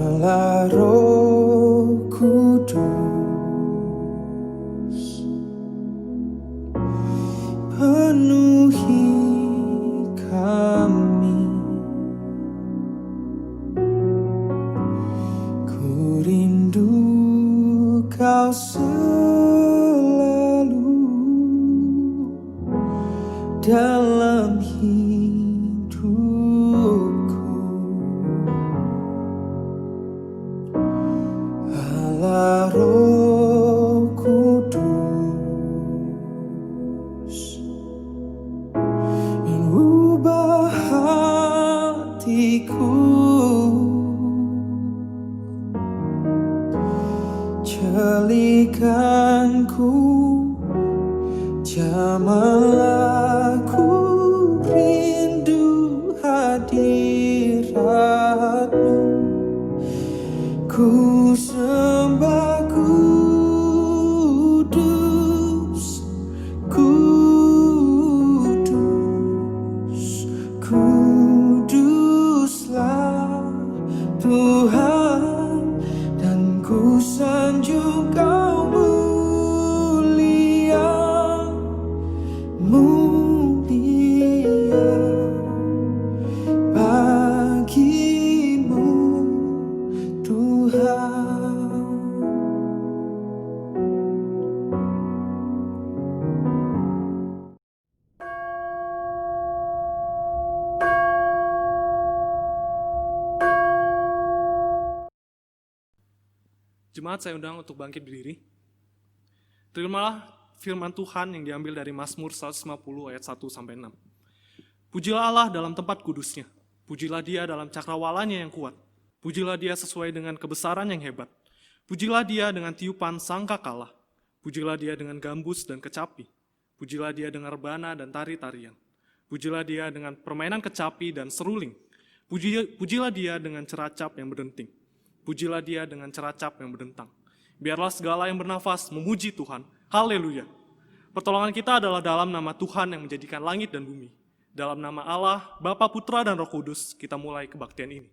Allah Roh Kudus, penuhi kami. Ku rindu Kau selalu dalam hidupku. Allah Roh Kudus, ubah hatiku, jadikanku, jamahlah ku rindu hadirat-Mu. Ku sembah kudus, kudus, kuduslah Tuhan, dan ku sanjung Kau mulia, mulia bagimu Tuhan. Jemaat, saya undang untuk bangkit berdiri. Terimalah firman Tuhan yang diambil dari Mazmur 150 ayat 1-6. Pujilah Allah dalam tempat kudusnya. Pujilah Dia dalam cakrawalanya yang kuat. Pujilah Dia sesuai dengan kebesaran yang hebat. Pujilah Dia dengan tiupan sangkakala. Pujilah Dia dengan gambus dan kecapi. Pujilah Dia dengan rebana dan tari-tarian. Pujilah Dia dengan permainan kecapi dan seruling. Pujilah Dia dengan ceracap yang berdenting. Pujilah Dia dengan ceracap yang berdentang. Biarlah segala yang bernafas memuji Tuhan. Haleluya. Pertolongan kita adalah dalam nama Tuhan yang menjadikan langit dan bumi. Dalam nama Allah, Bapa, Putra, dan Roh Kudus, kita mulai kebaktian ini.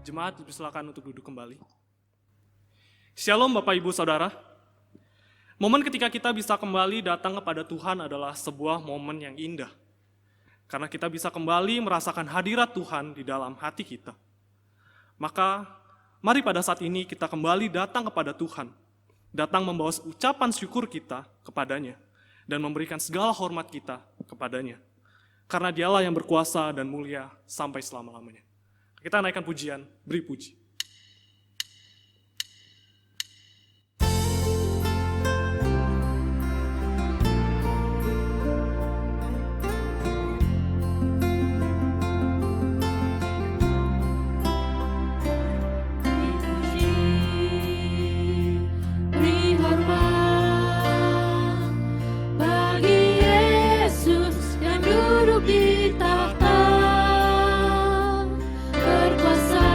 Jemaat, dipersilakan untuk duduk kembali. Shalom Bapak Ibu Saudara. Momen ketika kita bisa kembali datang kepada Tuhan adalah sebuah momen yang indah. Karena kita bisa kembali merasakan hadirat Tuhan di dalam hati kita. Maka, mari pada saat ini kita kembali datang kepada Tuhan. Datang membawa ucapan syukur kita kepadanya. Dan memberikan segala hormat kita kepadanya. Karena Dialah yang berkuasa dan mulia sampai selama-lamanya. Kita naikkan pujian, beri puji. Berkuasa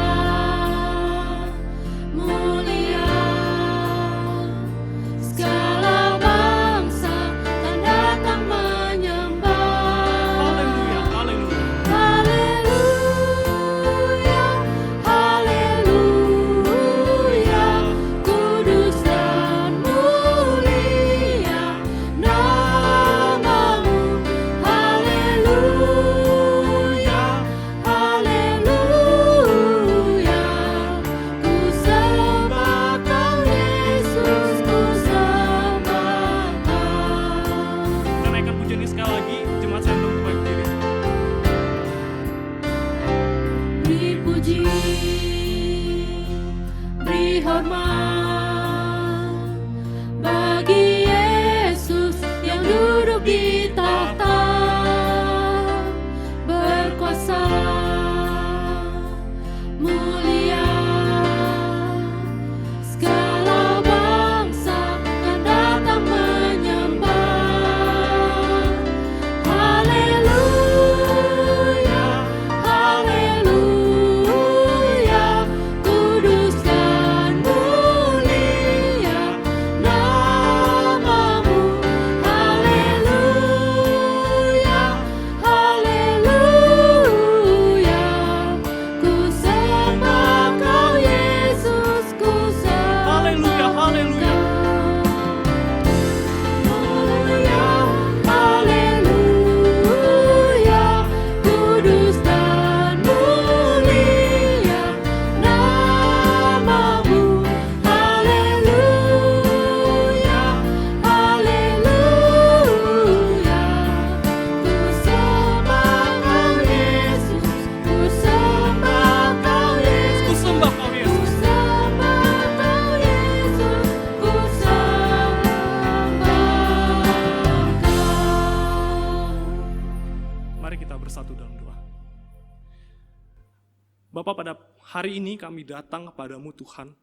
Bapa, pada hari ini kami datang kepadamu Tuhan.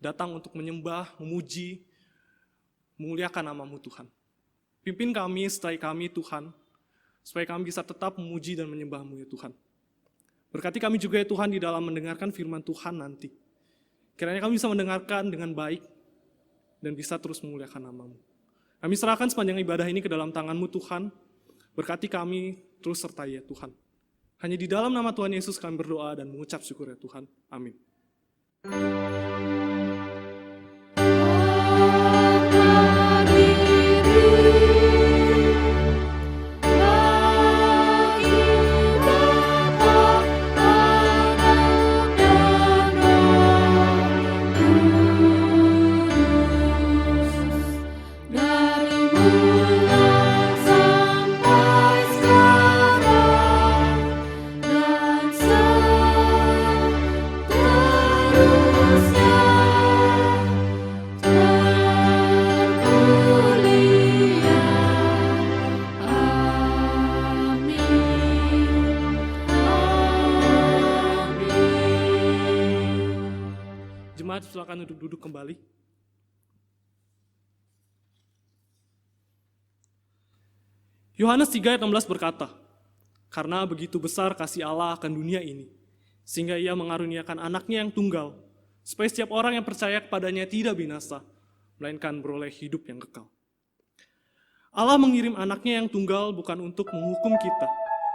Datang untuk menyembah, memuji, memuliakan nama-Mu Tuhan. Pimpin kami, sertai kami Tuhan, supaya kami bisa tetap memuji dan menyembah-Mu ya Tuhan. Berkati kami juga ya Tuhan di dalam mendengarkan firman Tuhan nanti. Kiranya kami bisa mendengarkan dengan baik dan bisa terus memuliakan nama-Mu. Kami serahkan sepanjang ibadah ini ke dalam tangan-Mu Tuhan. Berkati kami terus sertai ya Tuhan. Hanya di dalam nama Tuhan Yesus kami berdoa dan mengucap syukur ya Tuhan. Amin. Jemaat, silakan duduk kembali. Yohanes 3 ayat 16 berkata, "Karena begitu besar kasih Allah akan dunia ini, sehingga Ia mengaruniakan anaknya yang tunggal, supaya setiap orang yang percaya kepadanya tidak binasa, melainkan beroleh hidup yang kekal." Allah mengirim anaknya yang tunggal bukan untuk menghukum kita,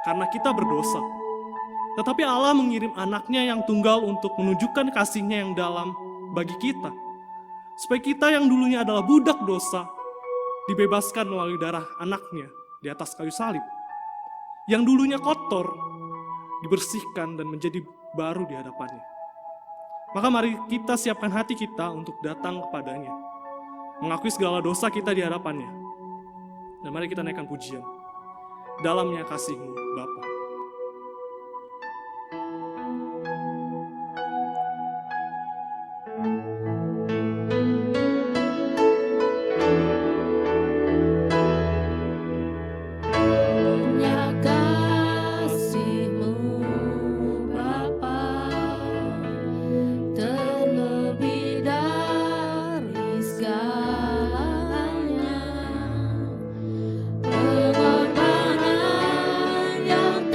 karena kita berdosa. Tetapi Allah mengirim anaknya yang tunggal untuk menunjukkan kasih-Nya yang dalam bagi kita, supaya kita yang dulunya adalah budak dosa, dibebaskan melalui darah anaknya di atas kayu salib. Yang dulunya kotor, dibersihkan dan menjadi baru di hadapannya. Maka mari kita siapkan hati kita untuk datang kepadanya, mengakui segala dosa kita di hadapannya, dan mari kita naikkan pujian. Dalamnya kasih-Mu Bapa. Pengorbanan yang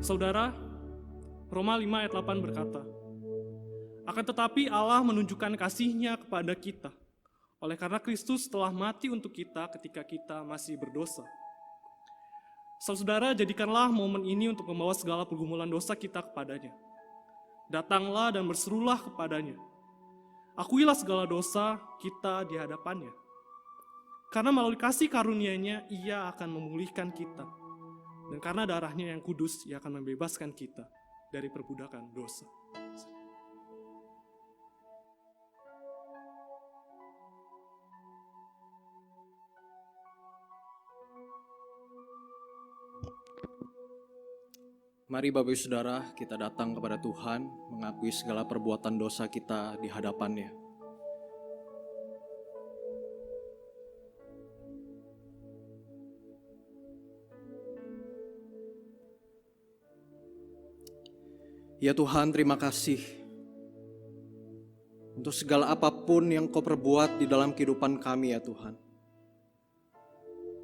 Saudara, Roma 5 ayat 8 berkata, akan tetapi Allah menunjukkan kasih-Nya kepada kita, oleh karena Kristus telah mati untuk kita ketika kita masih berdosa. Saudara, jadikanlah momen ini untuk membawa segala pergumulan dosa kita kepadanya. Datanglah dan berserulah kepadanya. Akuilah segala dosa kita di hadapannya. Karena melalui kasih karunia-Nya, Ia akan memulihkan kita. Dan karena darah-Nya yang kudus, Ia akan membebaskan kita dari perbudakan dosa. Mari Bapak Ibu Saudara, kita datang kepada Tuhan, mengakui segala perbuatan dosa kita di hadapan-Nya. Ya Tuhan, terima kasih untuk segala apapun yang Kau perbuat di dalam kehidupan kami ya Tuhan.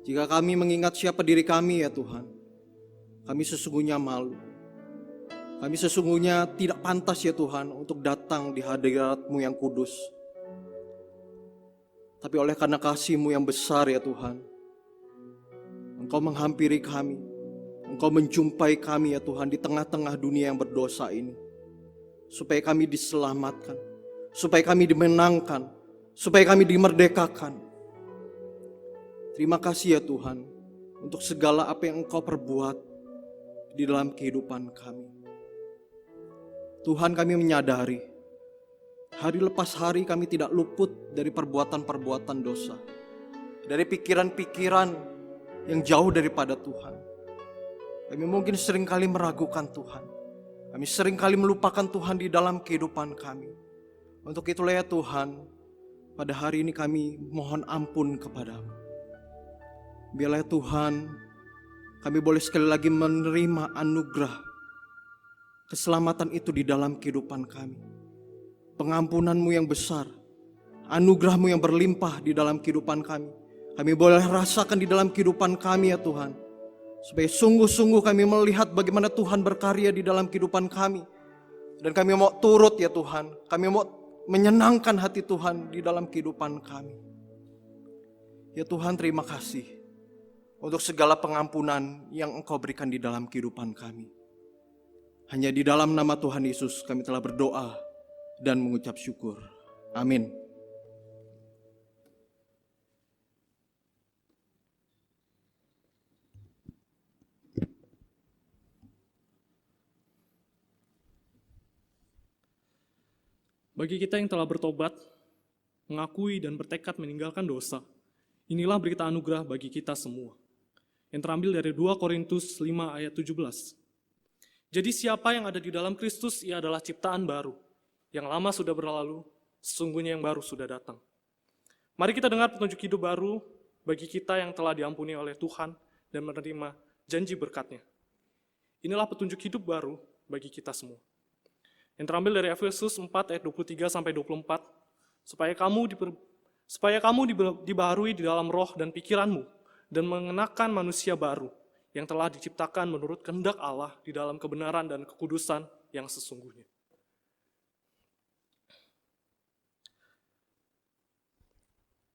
Jika kami mengingat siapa diri kami ya Tuhan, kami sesungguhnya malu. Kami sesungguhnya tidak pantas ya Tuhan untuk datang di hadirat-Mu yang kudus. Tapi oleh karena kasih-Mu yang besar ya Tuhan, Engkau menghampiri kami. Engkau menjumpai kami ya Tuhan di tengah-tengah dunia yang berdosa ini. Supaya kami diselamatkan. Supaya kami dimenangkan. Supaya kami dimerdekakan. Terima kasih ya Tuhan untuk segala apa yang Engkau perbuat di dalam kehidupan kami. Tuhan, kami menyadari hari lepas hari kami tidak luput dari perbuatan-perbuatan dosa, dari pikiran-pikiran yang jauh daripada Tuhan. Kami mungkin seringkali meragukan Tuhan. Kami seringkali melupakan Tuhan di dalam kehidupan kami. Untuk itulah ya Tuhan, pada hari ini kami mohon ampun kepadamu. Biarlah ya Tuhan, kami boleh sekali lagi menerima anugerah keselamatan itu di dalam kehidupan kami. Pengampunan-Mu yang besar, anugerah-Mu yang berlimpah di dalam kehidupan kami. Kami boleh rasakan di dalam kehidupan kami ya Tuhan. Supaya sungguh-sungguh kami melihat bagaimana Tuhan berkarya di dalam kehidupan kami. Dan kami mau turut ya Tuhan. Kami mau menyenangkan hati Tuhan di dalam kehidupan kami. Ya Tuhan, terima kasih untuk segala pengampunan yang Engkau berikan di dalam kehidupan kami. Hanya di dalam nama Tuhan Yesus kami telah berdoa dan mengucap syukur. Amin. Bagi kita yang telah bertobat, mengakui dan bertekad meninggalkan dosa, inilah berita anugerah bagi kita semua. Yang terambil dari 2 Korintus 5 ayat 17. Jadi siapa yang ada di dalam Kristus, ia adalah ciptaan baru. Yang lama sudah berlalu, sesungguhnya yang baru sudah datang. Mari kita dengar petunjuk hidup baru bagi kita yang telah diampuni oleh Tuhan dan menerima janji berkat-Nya. Inilah petunjuk hidup baru bagi kita semua. Yang terambil dari Efesus 4 ayat 23-24, supaya kamu dibaharui di dalam roh dan pikiranmu, dan mengenakan manusia baru, yang telah diciptakan menurut kehendak Allah di dalam kebenaran dan kekudusan yang sesungguhnya.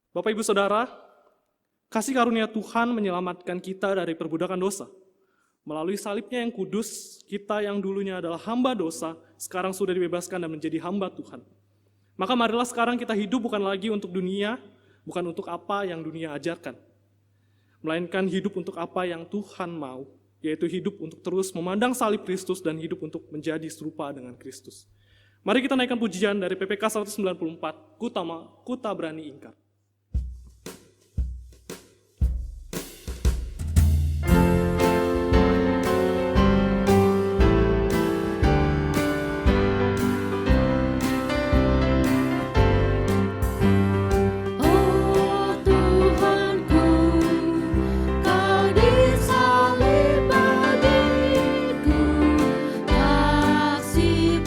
Bapak Ibu Saudara, kasih karunia Tuhan menyelamatkan kita dari perbudakan dosa. Melalui salibnya yang kudus, kita yang dulunya adalah hamba dosa, sekarang sudah dibebaskan dan menjadi hamba Tuhan. Maka marilah sekarang kita hidup bukan lagi untuk dunia, bukan untuk apa yang dunia ajarkan, melainkan hidup untuk apa yang Tuhan mau, yaitu hidup untuk terus memandang salib Kristus dan hidup untuk menjadi serupa dengan Kristus. Mari kita naikkan pujian dari PPK 194, Ku Tak Berani Ingkar.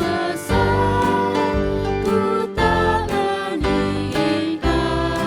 Besar, ku tak berani ingkar.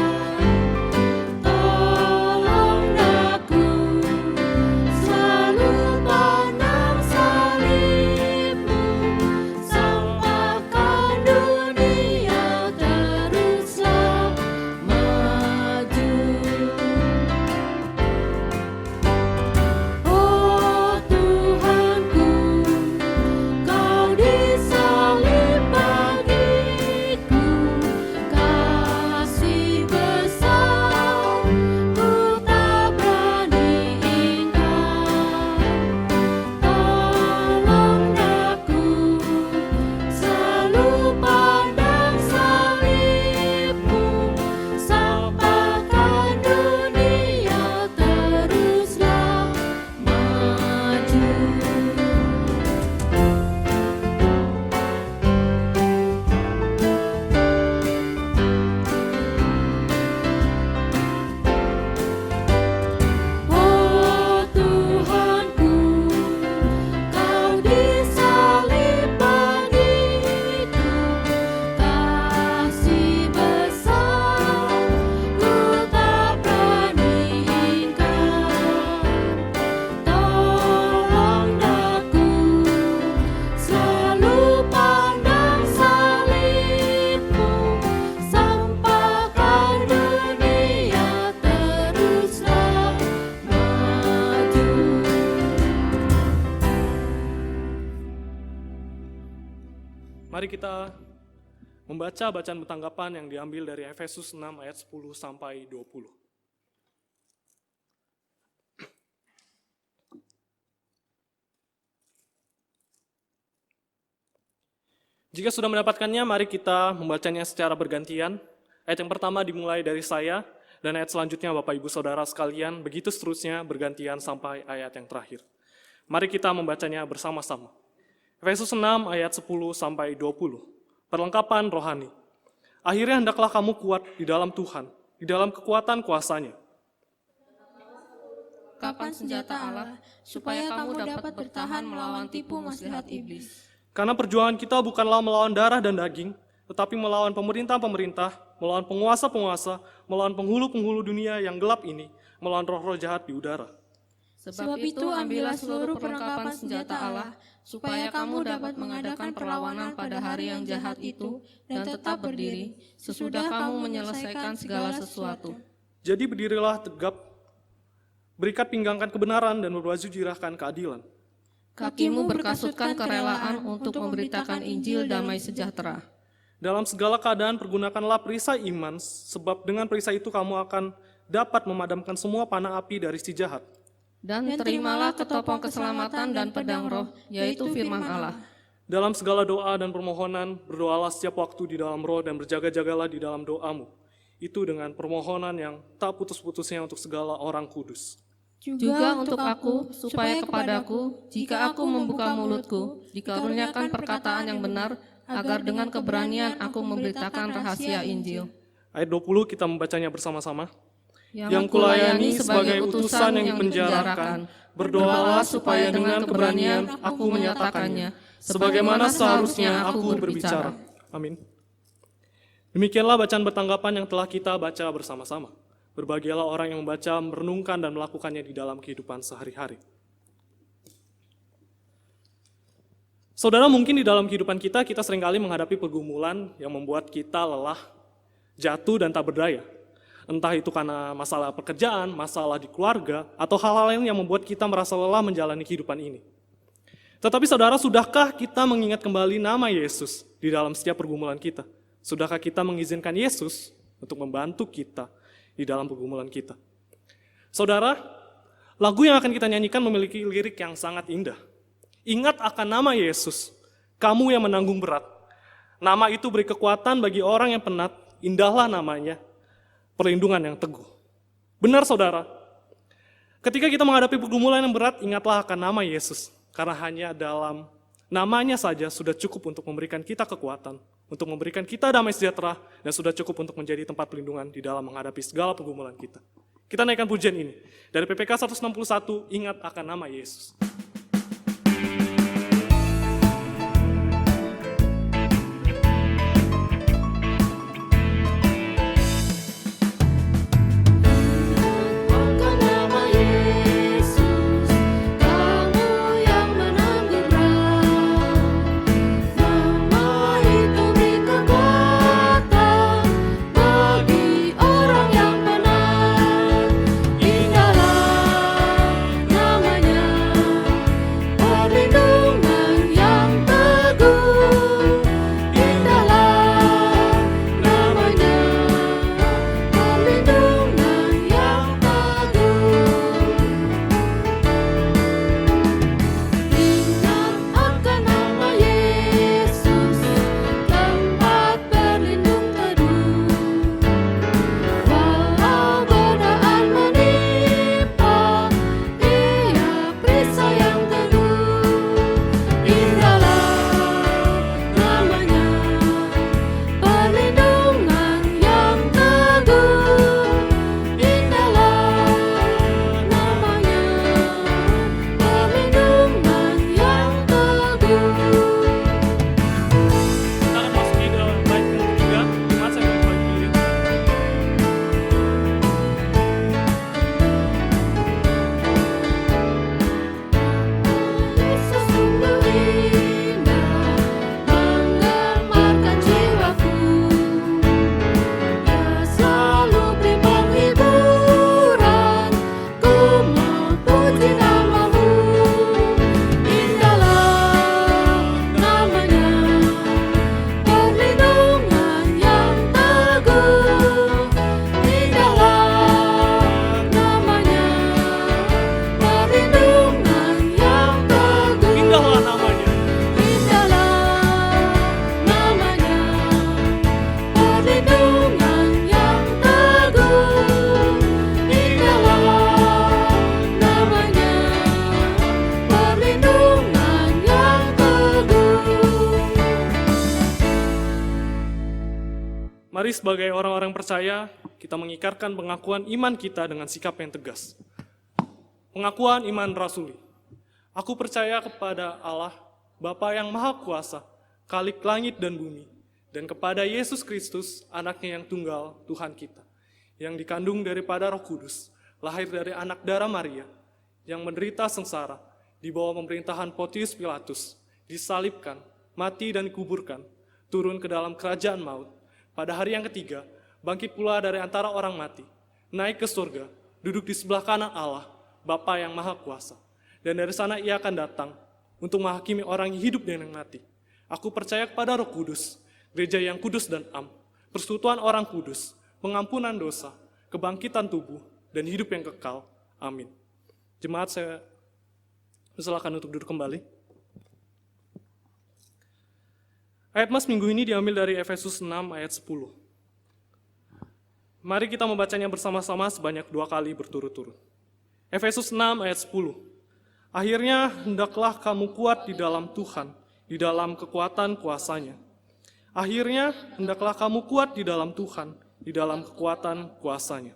Mari kita membaca bacaan bertanggapan yang diambil dari Efesus 6 ayat 10 sampai 20. Jika sudah mendapatkannya, mari kita membacanya secara bergantian. Ayat yang pertama dimulai dari saya, dan ayat selanjutnya Bapak Ibu Saudara sekalian, begitu seterusnya bergantian sampai ayat yang terakhir. Mari kita membacanya bersama-sama. Efesus 6 ayat 10 sampai 20. Perlengkapan rohani. Akhirnya hendaklah kamu kuat di dalam Tuhan, di dalam kekuatan kuasa-Nya. Kapan senjata Allah, supaya kamu dapat bertahan melawan tipu muslihat iblis. Karena perjuangan kita bukanlah melawan darah dan daging, tetapi melawan pemerintah-pemerintah, melawan penguasa-penguasa, melawan penghulu-penghulu dunia yang gelap ini, melawan roh-roh jahat di udara. Sebab itu ambillah seluruh perlengkapan senjata Allah, supaya kamu dapat mengadakan perlawanan pada hari yang jahat itu, dan tetap berdiri, sesudah kamu menyelesaikan segala sesuatu. Jadi berdirilah tegap, berikat pinggangkan kebenaran, dan berbaju jirahkan keadilan. Kakimu berkasutkan kerelaan untuk memberitakan Injil damai sejahtera. Dalam segala keadaan pergunakanlah perisai iman, sebab dengan perisai itu kamu akan dapat memadamkan semua panah api dari si jahat. Dan terimalah ketopong keselamatan dan pedang roh, yaitu firman Allah. Dalam segala doa dan permohonan, berdoalah setiap waktu di dalam roh dan berjaga-jagalah di dalam doamu. Itu dengan permohonan yang tak putus-putusnya untuk segala orang kudus. Juga untuk aku, supaya kepadaku, jika aku membuka mulutku, dikaruniakan perkataan yang benar, agar dengan keberanian aku memberitakan rahasia Injil. Ayat 20 kita membacanya bersama-sama. Yang kulayani sebagai utusan yang dipenjarakan, berdoalah supaya dengan keberanian aku menyatakannya, sebagaimana seharusnya aku berbicara. Amin. Demikianlah bacaan bertanggapan yang telah kita baca bersama-sama. Berbahagialah orang yang membaca, merenungkan, dan melakukannya di dalam kehidupan sehari-hari. Saudara, mungkin di dalam kehidupan kita seringkali menghadapi pergumulan yang membuat kita lelah, jatuh, dan tak berdaya. Entah itu karena masalah pekerjaan, masalah di keluarga, atau hal-hal lain yang membuat kita merasa lelah menjalani kehidupan ini. Tetapi saudara, sudahkah kita mengingat kembali nama Yesus di dalam setiap pergumulan kita? Sudahkah kita mengizinkan Yesus untuk membantu kita di dalam pergumulan kita? Saudara, lagu yang akan kita nyanyikan memiliki lirik yang sangat indah. Ingat akan nama Yesus, kamu yang menanggung berat. Nama itu beri kekuatan bagi orang yang penat, indahlah namanya, perlindungan yang teguh. Benar saudara, ketika kita menghadapi pergumulan yang berat, ingatlah akan nama Yesus. Karena hanya dalam namanya saja sudah cukup untuk memberikan kita kekuatan, untuk memberikan kita damai sejahtera, dan sudah cukup untuk menjadi tempat perlindungan di dalam menghadapi segala pergumulan kita. Kita naikkan pujian ini. Dari PPK 161, ingat akan nama Yesus. Indahlah namanya. Mari sebagai orang-orang percaya, kita mengikarkan pengakuan iman kita dengan sikap yang tegas. Pengakuan iman rasuli. Aku percaya kepada Allah, Bapa yang Maha Kuasa, Khalik langit dan bumi, dan kepada Yesus Kristus, anaknya yang tunggal, Tuhan kita, yang dikandung daripada Roh Kudus, lahir dari anak darah Maria, yang menderita sengsara, di bawah pemerintahan Pontius Pilatus, disalibkan, mati dan dikuburkan, turun ke dalam kerajaan maut. Pada hari yang ketiga, bangkit pula dari antara orang mati, naik ke surga, duduk di sebelah kanan Allah, Bapa yang Maha Kuasa. Dan dari sana ia akan datang untuk menghakimi orang yang hidup dan yang mati. Aku percaya kepada Roh Kudus, gereja yang kudus dan am, persekutuan orang kudus, pengampunan dosa, kebangkitan tubuh, dan hidup yang kekal. Amin. Jemaat, saya silakan untuk duduk kembali. Ayat mas minggu ini diambil dari Efesus 6 ayat 10. Mari kita membacanya bersama-sama sebanyak 2 kali berturut-turut. Efesus 6 ayat 10. Akhirnya hendaklah kamu kuat di dalam Tuhan, di dalam kekuatan kuasa-Nya. Akhirnya hendaklah kamu kuat di dalam Tuhan, di dalam kekuatan kuasa-Nya.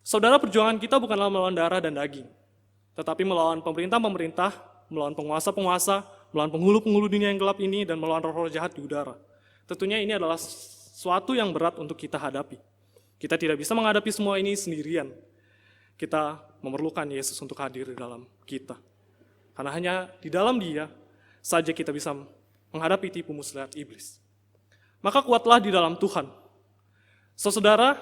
Saudara, perjuangan kita bukanlah melawan darah dan daging, tetapi melawan pemerintah-pemerintah, melawan penguasa-penguasa, melawan penghulu-penghulu dunia yang gelap ini, dan melawan roh-roh jahat di udara. Tentunya ini adalah sesuatu yang berat untuk kita hadapi. Kita tidak bisa menghadapi semua ini sendirian. Kita memerlukan Yesus untuk hadir di dalam kita. Karena hanya di dalam Dia saja kita bisa menghadapi tipu muslihat iblis. Maka kuatlah di dalam Tuhan. Saudara,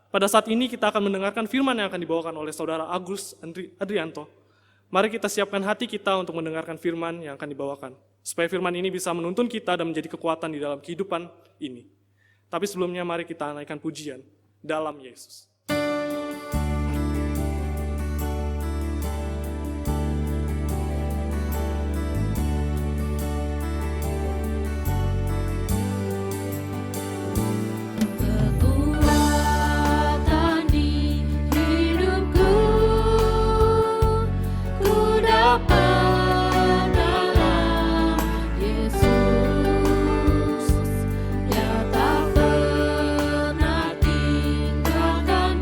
pada saat ini kita akan mendengarkan firman yang akan dibawakan oleh Saudara Agus Adrianto. Mari kita siapkan hati kita untuk mendengarkan firman yang akan dibawakan, supaya firman ini bisa menuntun kita dan menjadi kekuatan di dalam kehidupan ini. Tapi sebelumnya mari kita naikkan pujian dalam Yesus. Dia tak pernah tinggalkan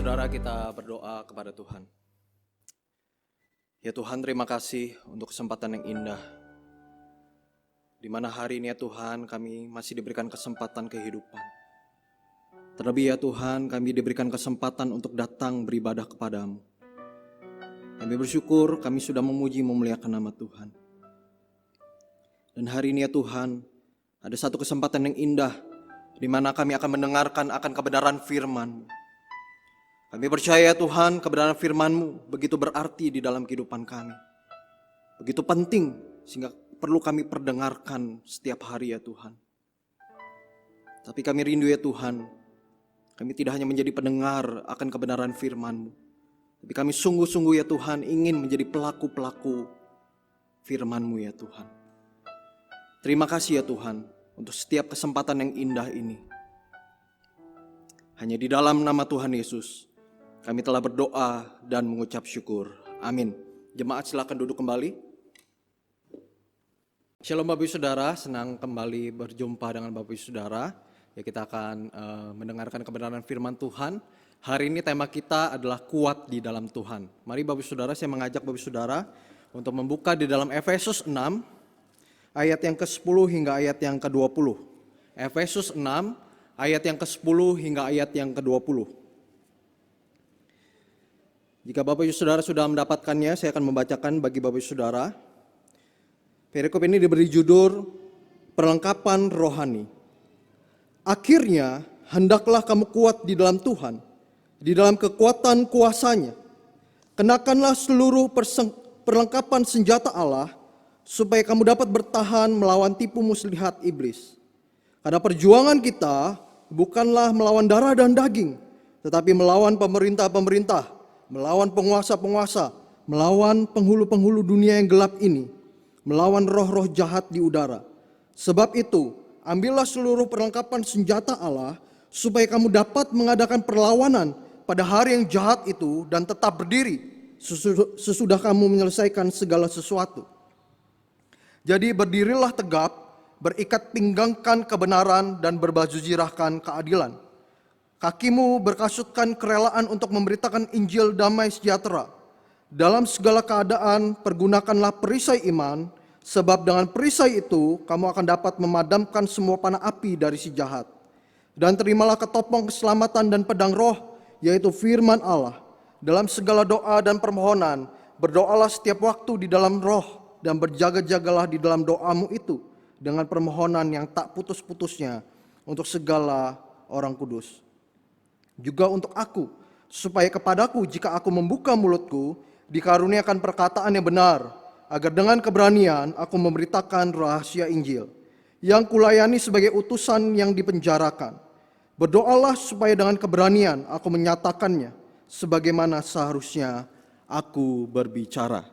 Saudara, kita berdoa kepada Tuhan. Ya Tuhan, terima kasih untuk kesempatan yang indah, di mana hari ini ya Tuhan kami masih diberikan kesempatan kehidupan. Terlebih ya Tuhan, kami diberikan kesempatan untuk datang beribadah kepadamu. Kami bersyukur kami sudah memuji memuliakan nama Tuhan. Dan hari ini ya Tuhan, ada satu kesempatan yang indah, di mana kami akan mendengarkan akan kebenaran firman-Mu. Kami percaya Tuhan, kebenaran firman-Mu begitu berarti di dalam kehidupan kami. Begitu penting sehingga perlu kami perdengarkan setiap hari ya Tuhan. Tapi kami rindu ya Tuhan, kami tidak hanya menjadi pendengar akan kebenaran firman-Mu, tapi kami sungguh-sungguh ya Tuhan ingin menjadi pelaku-pelaku firman-Mu ya Tuhan. Terima kasih ya Tuhan untuk setiap kesempatan yang indah ini. Hanya di dalam nama Tuhan Yesus kami telah berdoa dan mengucap syukur. Amin. Jemaat silakan duduk kembali. Shalom Bapak Ibu Saudara, senang kembali berjumpa dengan Bapak Ibu Saudara. Ya, kita akan mendengarkan kebenaran firman Tuhan. Hari ini tema kita adalah kuat di dalam Tuhan. Mari Bapak Ibu Saudara, saya mengajak Bapak Ibu Saudara untuk membuka di dalam Efesus 6 ayat yang ke-10 hingga ayat yang ke-20. Efesus 6 ayat yang ke-10 hingga ayat yang ke-20. Jika Bapak Ibu Saudara sudah mendapatkannya, saya akan membacakan bagi Bapak Ibu Saudara. Perikop ini diberi judul Perlengkapan Rohani. Akhirnya, hendaklah kamu kuat di dalam Tuhan, di dalam kekuatan kuasa-Nya. Kenakanlah seluruh perlengkapan senjata Allah, supaya kamu dapat bertahan melawan tipu muslihat iblis. Karena perjuangan kita bukanlah melawan darah dan daging, tetapi melawan pemerintah-pemerintah, melawan penguasa-penguasa, melawan penghulu-penghulu dunia yang gelap ini, melawan roh-roh jahat di udara. Sebab itu, ambillah seluruh perlengkapan senjata Allah, supaya kamu dapat mengadakan perlawanan pada hari yang jahat itu dan tetap berdiri sesudah kamu menyelesaikan segala sesuatu. Jadi berdirilah tegap, berikat pinggangkan kebenaran dan berbaju zirahkan keadilan. Kakimu berkasutkan kerelaan untuk memberitakan Injil damai sejahtera. Dalam segala keadaan pergunakanlah perisai iman, sebab dengan perisai itu kamu akan dapat memadamkan semua panah api dari si jahat. Dan terimalah ketopong keselamatan dan pedang roh, yaitu firman Allah. Dalam segala doa dan permohonan, berdoalah setiap waktu di dalam roh, dan berjaga-jagalah di dalam doamu itu dengan permohonan yang tak putus-putusnya untuk segala orang kudus. Juga untuk aku, supaya kepadaku jika aku membuka mulutku, dikaruniakan perkataan yang benar, agar dengan keberanian aku memberitakan rahasia Injil, yang kulayani sebagai utusan yang dipenjarakan. Berdoalah supaya dengan keberanian aku menyatakannya, sebagaimana seharusnya aku berbicara.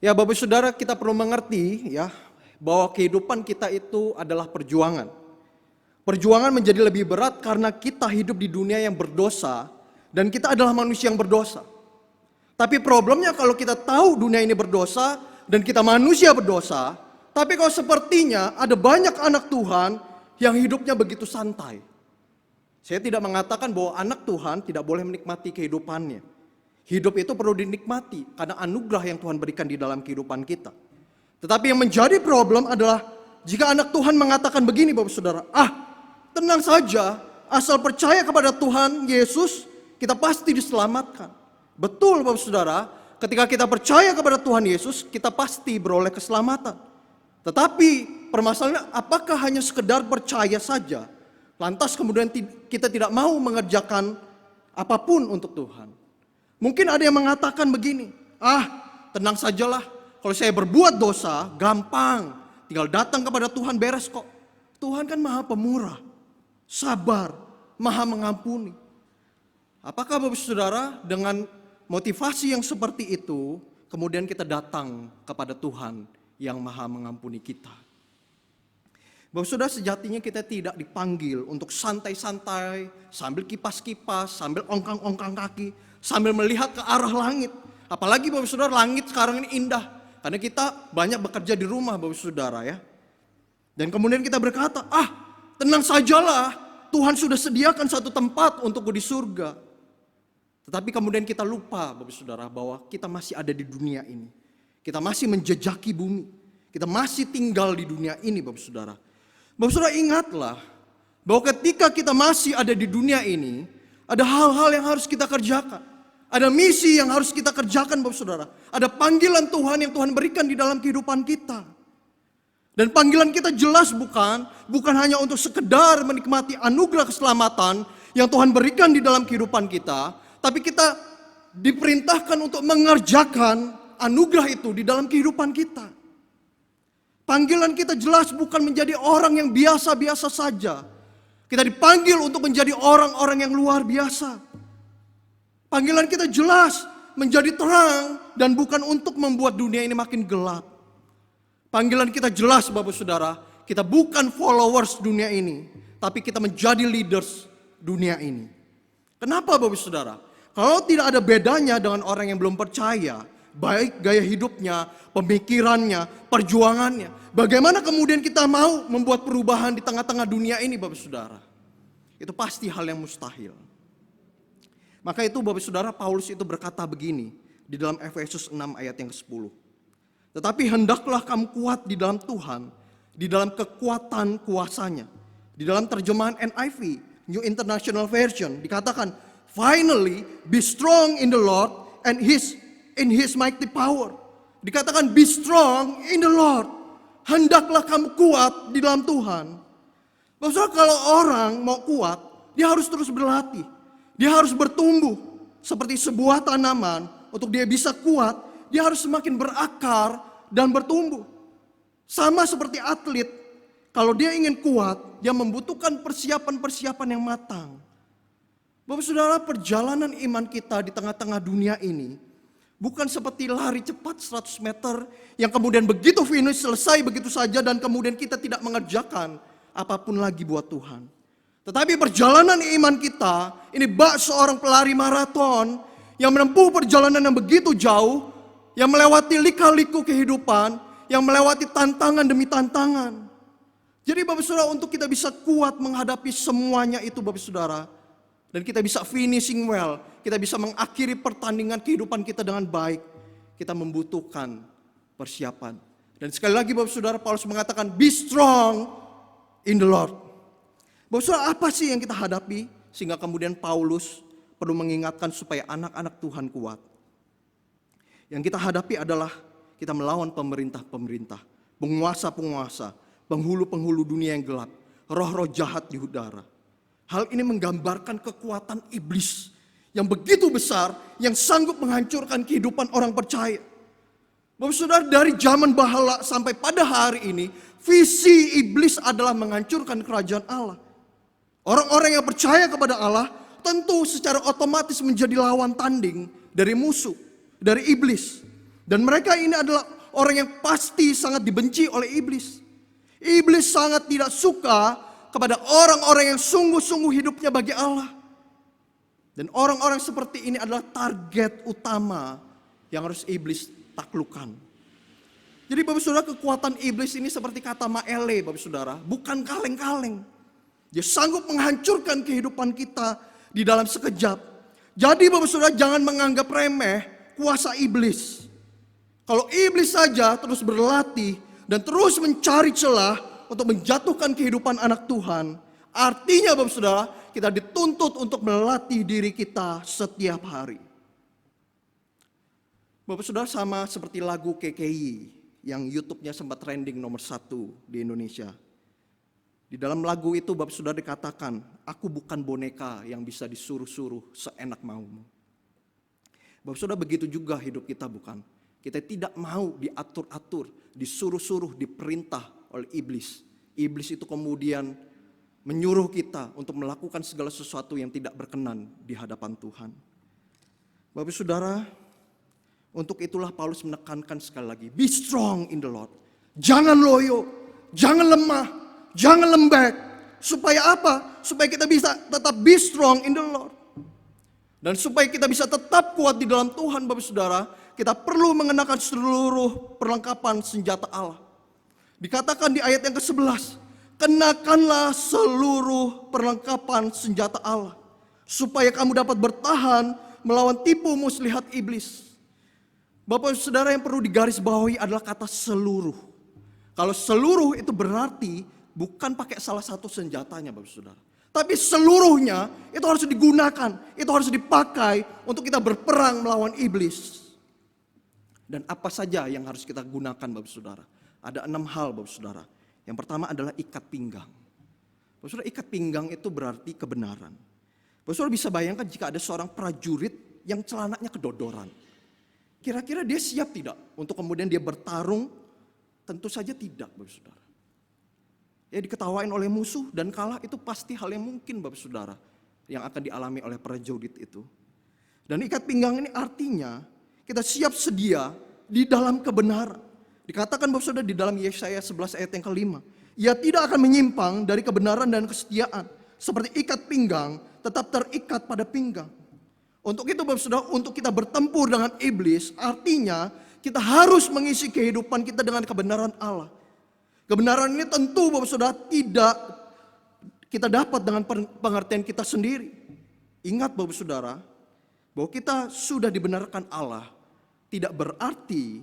Ya Bapak Saudara, kita perlu mengerti ya, bahwa kehidupan kita itu adalah perjuangan. Perjuangan menjadi lebih berat karena kita hidup di dunia yang berdosa dan kita adalah manusia yang berdosa. Tapi problemnya kalau kita tahu dunia ini berdosa dan kita manusia berdosa, tapi kalau sepertinya ada banyak anak Tuhan yang hidupnya begitu santai. Saya tidak mengatakan bahwa anak Tuhan tidak boleh menikmati kehidupannya. Hidup itu perlu dinikmati karena anugerah yang Tuhan berikan di dalam kehidupan kita. Tetapi yang menjadi problem adalah jika anak Tuhan mengatakan begini Bapak Saudara, tenang saja, asal percaya kepada Tuhan Yesus, kita pasti diselamatkan. Betul Bapak Saudara, ketika kita percaya kepada Tuhan Yesus, kita pasti beroleh keselamatan. Tetapi permasalahannya, apakah hanya sekedar percaya saja, lantas kemudian kita tidak mau mengerjakan apapun untuk Tuhan? Mungkin ada yang mengatakan begini, tenang sajalah, kalau saya berbuat dosa, gampang, tinggal datang kepada Tuhan beres kok. Tuhan kan maha pemurah, sabar, maha mengampuni. Apakah Bapak Saudara dengan motivasi yang seperti itu, kemudian kita datang kepada Tuhan yang maha mengampuni kita? Bapak Saudara, sejatinya kita tidak dipanggil untuk santai-santai, sambil kipas-kipas, sambil ongkang-ongkang kaki, sambil melihat ke arah langit. Apalagi Bapak Saudara, langit sekarang ini indah, karena kita banyak bekerja di rumah Bapak Saudara ya. Dan kemudian kita berkata, tenang sajalah, Tuhan sudah sediakan satu tempat untukku di surga. Tetapi kemudian kita lupa Bapak Saudara bahwa kita masih ada di dunia ini. Kita masih menjejaki bumi. Kita masih tinggal di dunia ini Bapak Saudara. Bapak Saudara ingatlah bahwa ketika kita masih ada di dunia ini, ada hal-hal yang harus kita kerjakan. Ada misi yang harus kita kerjakan Bapak Saudara. Ada panggilan Tuhan yang Tuhan berikan di dalam kehidupan kita. Dan panggilan kita jelas bukan hanya untuk sekedar menikmati anugerah keselamatan yang Tuhan berikan di dalam kehidupan kita, tapi kita diperintahkan untuk mengerjakan anugerah itu di dalam kehidupan kita. Panggilan kita jelas bukan menjadi orang yang biasa-biasa saja. Kita dipanggil untuk menjadi orang-orang yang luar biasa. Panggilan kita jelas menjadi terang dan bukan untuk membuat dunia ini makin gelap. Panggilan kita jelas Bapak Saudara, kita bukan followers dunia ini, tapi kita menjadi leaders dunia ini. Kenapa Bapak Saudara? Kalau tidak ada bedanya dengan orang yang belum percaya, baik gaya hidupnya, pemikirannya, perjuangannya, bagaimana kemudian kita mau membuat perubahan di tengah-tengah dunia ini Bapak Saudara? Itu pasti hal yang mustahil. Maka itu Bapak Saudara, Paulus itu berkata begini di dalam Efesus 6 ayat yang ke-10. Tetapi hendaklah kamu kuat di dalam Tuhan, di dalam kekuatan kuasanya. Di dalam terjemahan NIV, New International Version, dikatakan, finally be strong in the Lord and in his mighty power. Dikatakan be strong in the Lord. Hendaklah kamu kuat di dalam Tuhan. Maksudnya kalau orang mau kuat, dia harus terus berlatih. Dia harus bertumbuh seperti sebuah tanaman. Untuk dia bisa kuat, dia harus semakin berakar dan bertumbuh. Sama seperti atlet, kalau dia ingin kuat, dia membutuhkan persiapan-persiapan yang matang. Bapak Saudara, perjalanan iman kita di tengah-tengah dunia ini bukan seperti lari cepat 100 meter yang kemudian begitu finish selesai begitu saja dan kemudian kita tidak mengerjakan apapun lagi buat Tuhan. Tetapi perjalanan iman kita ini bak seorang pelari maraton yang menempuh perjalanan yang begitu jauh, yang melewati lika-liku kehidupan, yang melewati tantangan demi tantangan. Jadi Bapak Saudara, untuk kita bisa kuat menghadapi semuanya itu Bapak Saudara, dan kita bisa finishing well, kita bisa mengakhiri pertandingan kehidupan kita dengan baik, kita membutuhkan persiapan. Dan sekali lagi Bapak Saudara, Paulus mengatakan be strong in the Lord. Bapak Saudara, apa sih yang kita hadapi sehingga kemudian Paulus perlu mengingatkan supaya anak-anak Tuhan kuat? Yang kita hadapi adalah kita melawan pemerintah-pemerintah, penguasa-penguasa, penghulu-penghulu dunia yang gelap, roh-roh jahat di udara. Hal ini menggambarkan kekuatan iblis yang begitu besar, yang sanggup menghancurkan kehidupan orang percaya. Bapak Saudara, dari zaman bahala sampai pada hari ini, visi iblis adalah menghancurkan kerajaan Allah. Orang-orang yang percaya kepada Allah tentu secara otomatis menjadi lawan tanding dari musuh, dari iblis. Dan mereka ini adalah orang yang pasti sangat dibenci oleh iblis. Iblis sangat tidak suka kepada orang-orang yang sungguh-sungguh hidupnya bagi Allah. Dan orang-orang seperti ini adalah target utama yang harus iblis taklukkan. Jadi Bapak Saudara, kekuatan iblis ini seperti kata Maele Bapak Saudara, bukan kaleng-kaleng. Dia sanggup menghancurkan kehidupan kita di dalam sekejap. Jadi Bapak Saudara, jangan menganggap remeh kuasa iblis. Kalau iblis saja terus berlatih dan terus mencari celah untuk menjatuhkan kehidupan anak Tuhan, artinya Bapak Saudara, kita dituntut untuk melatih diri kita setiap hari. Bapak Saudara, sama seperti lagu KKI yang YouTube-nya sempat trending nomor 1 di Indonesia. Di dalam lagu itu Bapak Saudara dikatakan, aku bukan boneka yang bisa disuruh-suruh seenak maumu. Bapak Saudara, begitu juga hidup kita bukan? Kita tidak mau diatur-atur, disuruh-suruh, diperintah oleh iblis. Iblis itu kemudian menyuruh kita untuk melakukan segala sesuatu yang tidak berkenan di hadapan Tuhan. Bapak Saudara, untuk itulah Paulus menekankan sekali lagi, be strong in the Lord. Jangan loyo, jangan lemah, jangan lembek. Supaya apa? Supaya kita bisa tetap be strong in the Lord. Dan supaya kita bisa tetap kuat di dalam Tuhan Bapak Saudara, kita perlu mengenakan seluruh perlengkapan senjata Allah. Dikatakan di ayat yang ke-11, kenakanlah seluruh perlengkapan senjata Allah, supaya kamu dapat bertahan melawan tipu muslihat iblis. Bapak saudara, yang perlu digarisbawahi adalah kata seluruh. Kalau seluruh itu berarti bukan pakai salah satu senjatanya Bapak saudara. Tapi seluruhnya itu harus digunakan, itu harus dipakai untuk kita berperang melawan iblis. Dan apa saja yang harus kita gunakan Bapak saudara? Ada 6 hal Bapak saudara. Yang pertama adalah ikat pinggang. Bapak saudara, ikat pinggang itu berarti kebenaran. Bapak saudara bisa bayangkan jika ada seorang prajurit yang celananya kedodoran. Kira-kira dia siap tidak untuk kemudian dia bertarung? Tentu saja tidak Bapak saudara. Ya, diketawain oleh musuh dan kalah itu pasti hal yang mungkin Bapak saudara yang akan dialami oleh prajurit itu. Dan ikat pinggang ini artinya kita siap sedia di dalam kebenaran. Dikatakan Bapak saudara di dalam Yesaya 11 ayat yang ke-5. Ia tidak akan menyimpang dari kebenaran dan kesetiaan. Seperti ikat pinggang tetap terikat pada pinggang. Untuk itu Bapak saudara, untuk kita bertempur dengan iblis, artinya kita harus mengisi kehidupan kita dengan kebenaran Allah. Kebenaran ini tentu Bapak saudara tidak kita dapat dengan pengertian kita sendiri. Ingat Bapak saudara, bahwa kita sudah dibenarkan Allah tidak berarti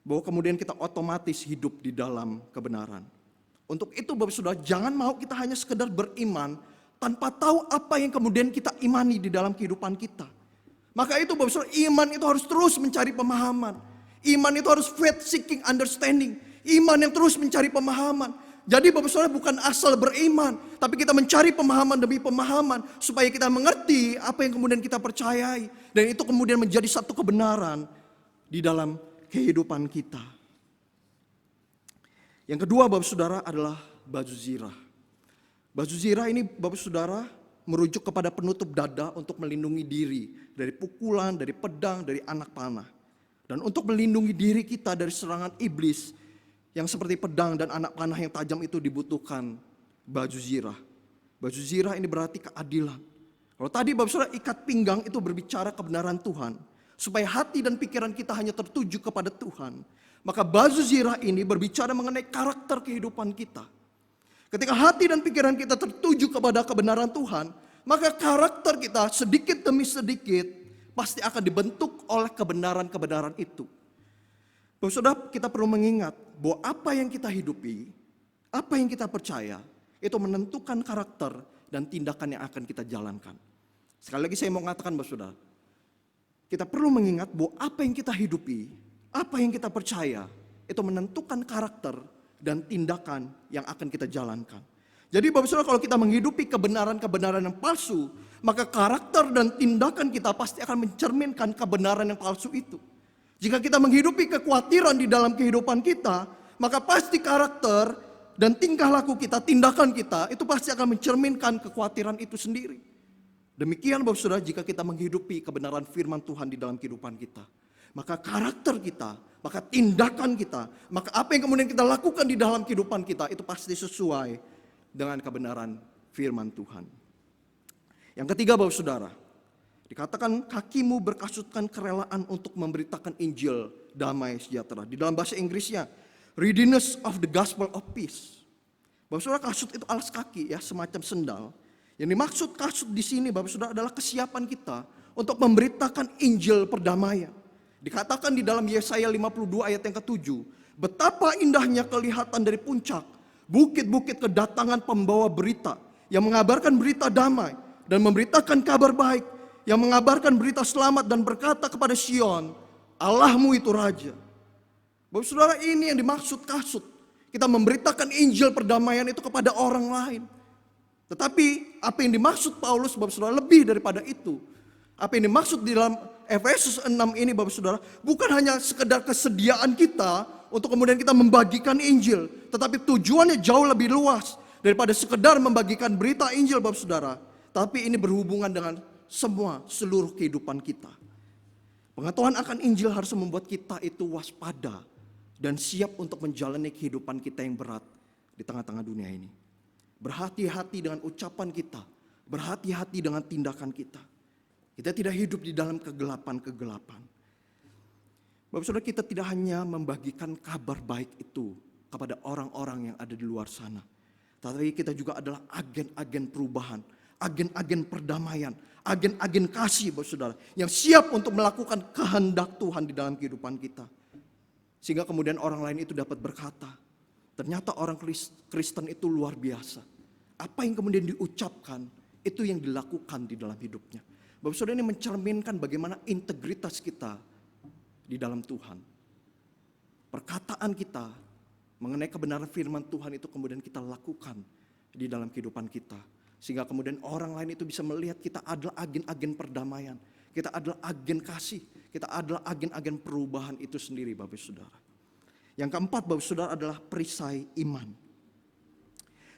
bahwa kemudian kita otomatis hidup di dalam kebenaran. Untuk itu Bapak saudara, jangan mau kita hanya sekedar beriman tanpa tahu apa yang kemudian kita imani di dalam kehidupan kita. Maka itu Bapak saudara, iman itu harus terus mencari pemahaman. Iman itu harus faith seeking understanding. Iman yang terus mencari pemahaman. Jadi Bapak saudara, bukan asal beriman, tapi kita mencari pemahaman demi pemahaman supaya kita mengerti apa yang kemudian kita percayai. Dan itu kemudian menjadi satu kebenaran di dalam kehidupan kita. Yang kedua Bapak saudara adalah baju zirah. Baju zirah ini Bapak saudara merujuk kepada penutup dada untuk melindungi diri dari pukulan, dari pedang, dari anak panah. Dan untuk melindungi diri kita dari serangan iblis yang seperti pedang dan anak panah yang tajam itu dibutuhkan baju zirah. Baju zirah ini berarti keadilan. Kalau tadi Bapak saudara ikat pinggang itu berbicara kebenaran Tuhan. Supaya hati dan pikiran kita hanya tertuju kepada Tuhan. Maka baju zirah ini berbicara mengenai karakter kehidupan kita. Ketika hati dan pikiran kita tertuju kepada kebenaran Tuhan, maka karakter kita sedikit demi sedikit pasti akan dibentuk oleh kebenaran-kebenaran itu. Bapak saudara, kita perlu mengingat bahwa apa yang kita hidupi, apa yang kita percaya, itu menentukan karakter dan tindakan yang akan kita jalankan. Sekali lagi saya mau mengatakan Bapak saudara, kita perlu mengingat bahwa apa yang kita hidupi, apa yang kita percaya, itu menentukan karakter dan tindakan yang akan kita jalankan. Jadi Bapak saudara, kalau kita menghidupi kebenaran-kebenaran yang palsu, maka karakter dan tindakan kita pasti akan mencerminkan kebenaran yang palsu itu. Jika kita menghidupi kekhawatiran di dalam kehidupan kita, maka pasti karakter dan tingkah laku kita, tindakan kita, itu pasti akan mencerminkan kekhawatiran itu sendiri. Demikian Bapak saudara, jika kita menghidupi kebenaran firman Tuhan di dalam kehidupan kita, maka karakter kita, maka tindakan kita, maka apa yang kemudian kita lakukan di dalam kehidupan kita, itu pasti sesuai dengan kebenaran firman Tuhan. Yang ketiga Bapak saudara, dikatakan kakimu berkasutkan kerelaan untuk memberitakan Injil damai sejahtera. Di dalam bahasa Inggrisnya, readiness of the gospel of peace. Bapak saudara, kasut itu alas kaki ya, semacam sendal. Yang dimaksud kasut di sini Bapak saudara adalah kesiapan kita untuk memberitakan Injil perdamaian. Dikatakan di dalam Yesaya 52 ayat yang ke-7, betapa indahnya kelihatan dari puncak bukit-bukit kedatangan pembawa berita yang mengabarkan berita damai dan memberitakan kabar baik, yang mengabarkan berita selamat dan berkata kepada Sion, Allahmu itu Raja. Bapak saudara, ini yang dimaksud kasut. Kita memberitakan Injil perdamaian itu kepada orang lain. Tetapi apa yang dimaksud Paulus Bapak saudara lebih daripada itu. Apa yang dimaksud di dalam Efesus 6 ini Bapak saudara, bukan hanya sekedar kesediaan kita untuk kemudian kita membagikan Injil. Tetapi tujuannya jauh lebih luas daripada sekedar membagikan berita Injil Bapak saudara. Tapi ini berhubungan dengan seluruh kehidupan kita. Pengetahuan akan Injil harus membuat kita itu waspada dan siap untuk menjalani kehidupan kita yang berat di tengah-tengah dunia ini. Berhati-hati dengan ucapan kita, berhati-hati dengan tindakan kita. Kita tidak hidup di dalam kegelapan-kegelapan. Bapak saudara, kita tidak hanya membagikan kabar baik itu kepada orang-orang yang ada di luar sana. Tetapi kita juga adalah agen-agen perubahan, agen-agen perdamaian, agen-agen kasih Bapak Saudara, yang siap untuk melakukan kehendak Tuhan di dalam kehidupan kita. Sehingga kemudian orang lain itu dapat berkata, ternyata orang Kristen itu luar biasa. Apa yang kemudian diucapkan, itu yang dilakukan di dalam hidupnya. Bapak Saudara, ini mencerminkan bagaimana integritas kita di dalam Tuhan. Perkataan kita mengenai kebenaran firman Tuhan itu kemudian kita lakukan di dalam kehidupan kita. Sehingga kemudian orang lain itu bisa melihat kita adalah agen-agen perdamaian. Kita adalah agen kasih. Kita adalah agen-agen perubahan itu sendiri Bapak Saudara. Yang keempat Bapak Saudara adalah perisai iman.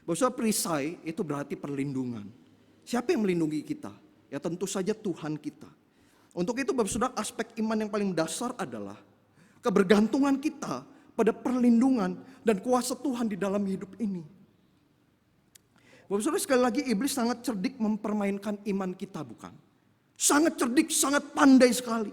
Bapak Saudara, perisai itu berarti perlindungan. Siapa yang melindungi kita? Ya tentu saja Tuhan kita. Untuk itu Bapak Saudara, aspek iman yang paling dasar adalah kebergantungan kita pada perlindungan dan kuasa Tuhan di dalam hidup ini. Bapak Saudara, sekali lagi iblis sangat cerdik mempermainkan iman kita, bukan? Sangat cerdik, sangat pandai sekali.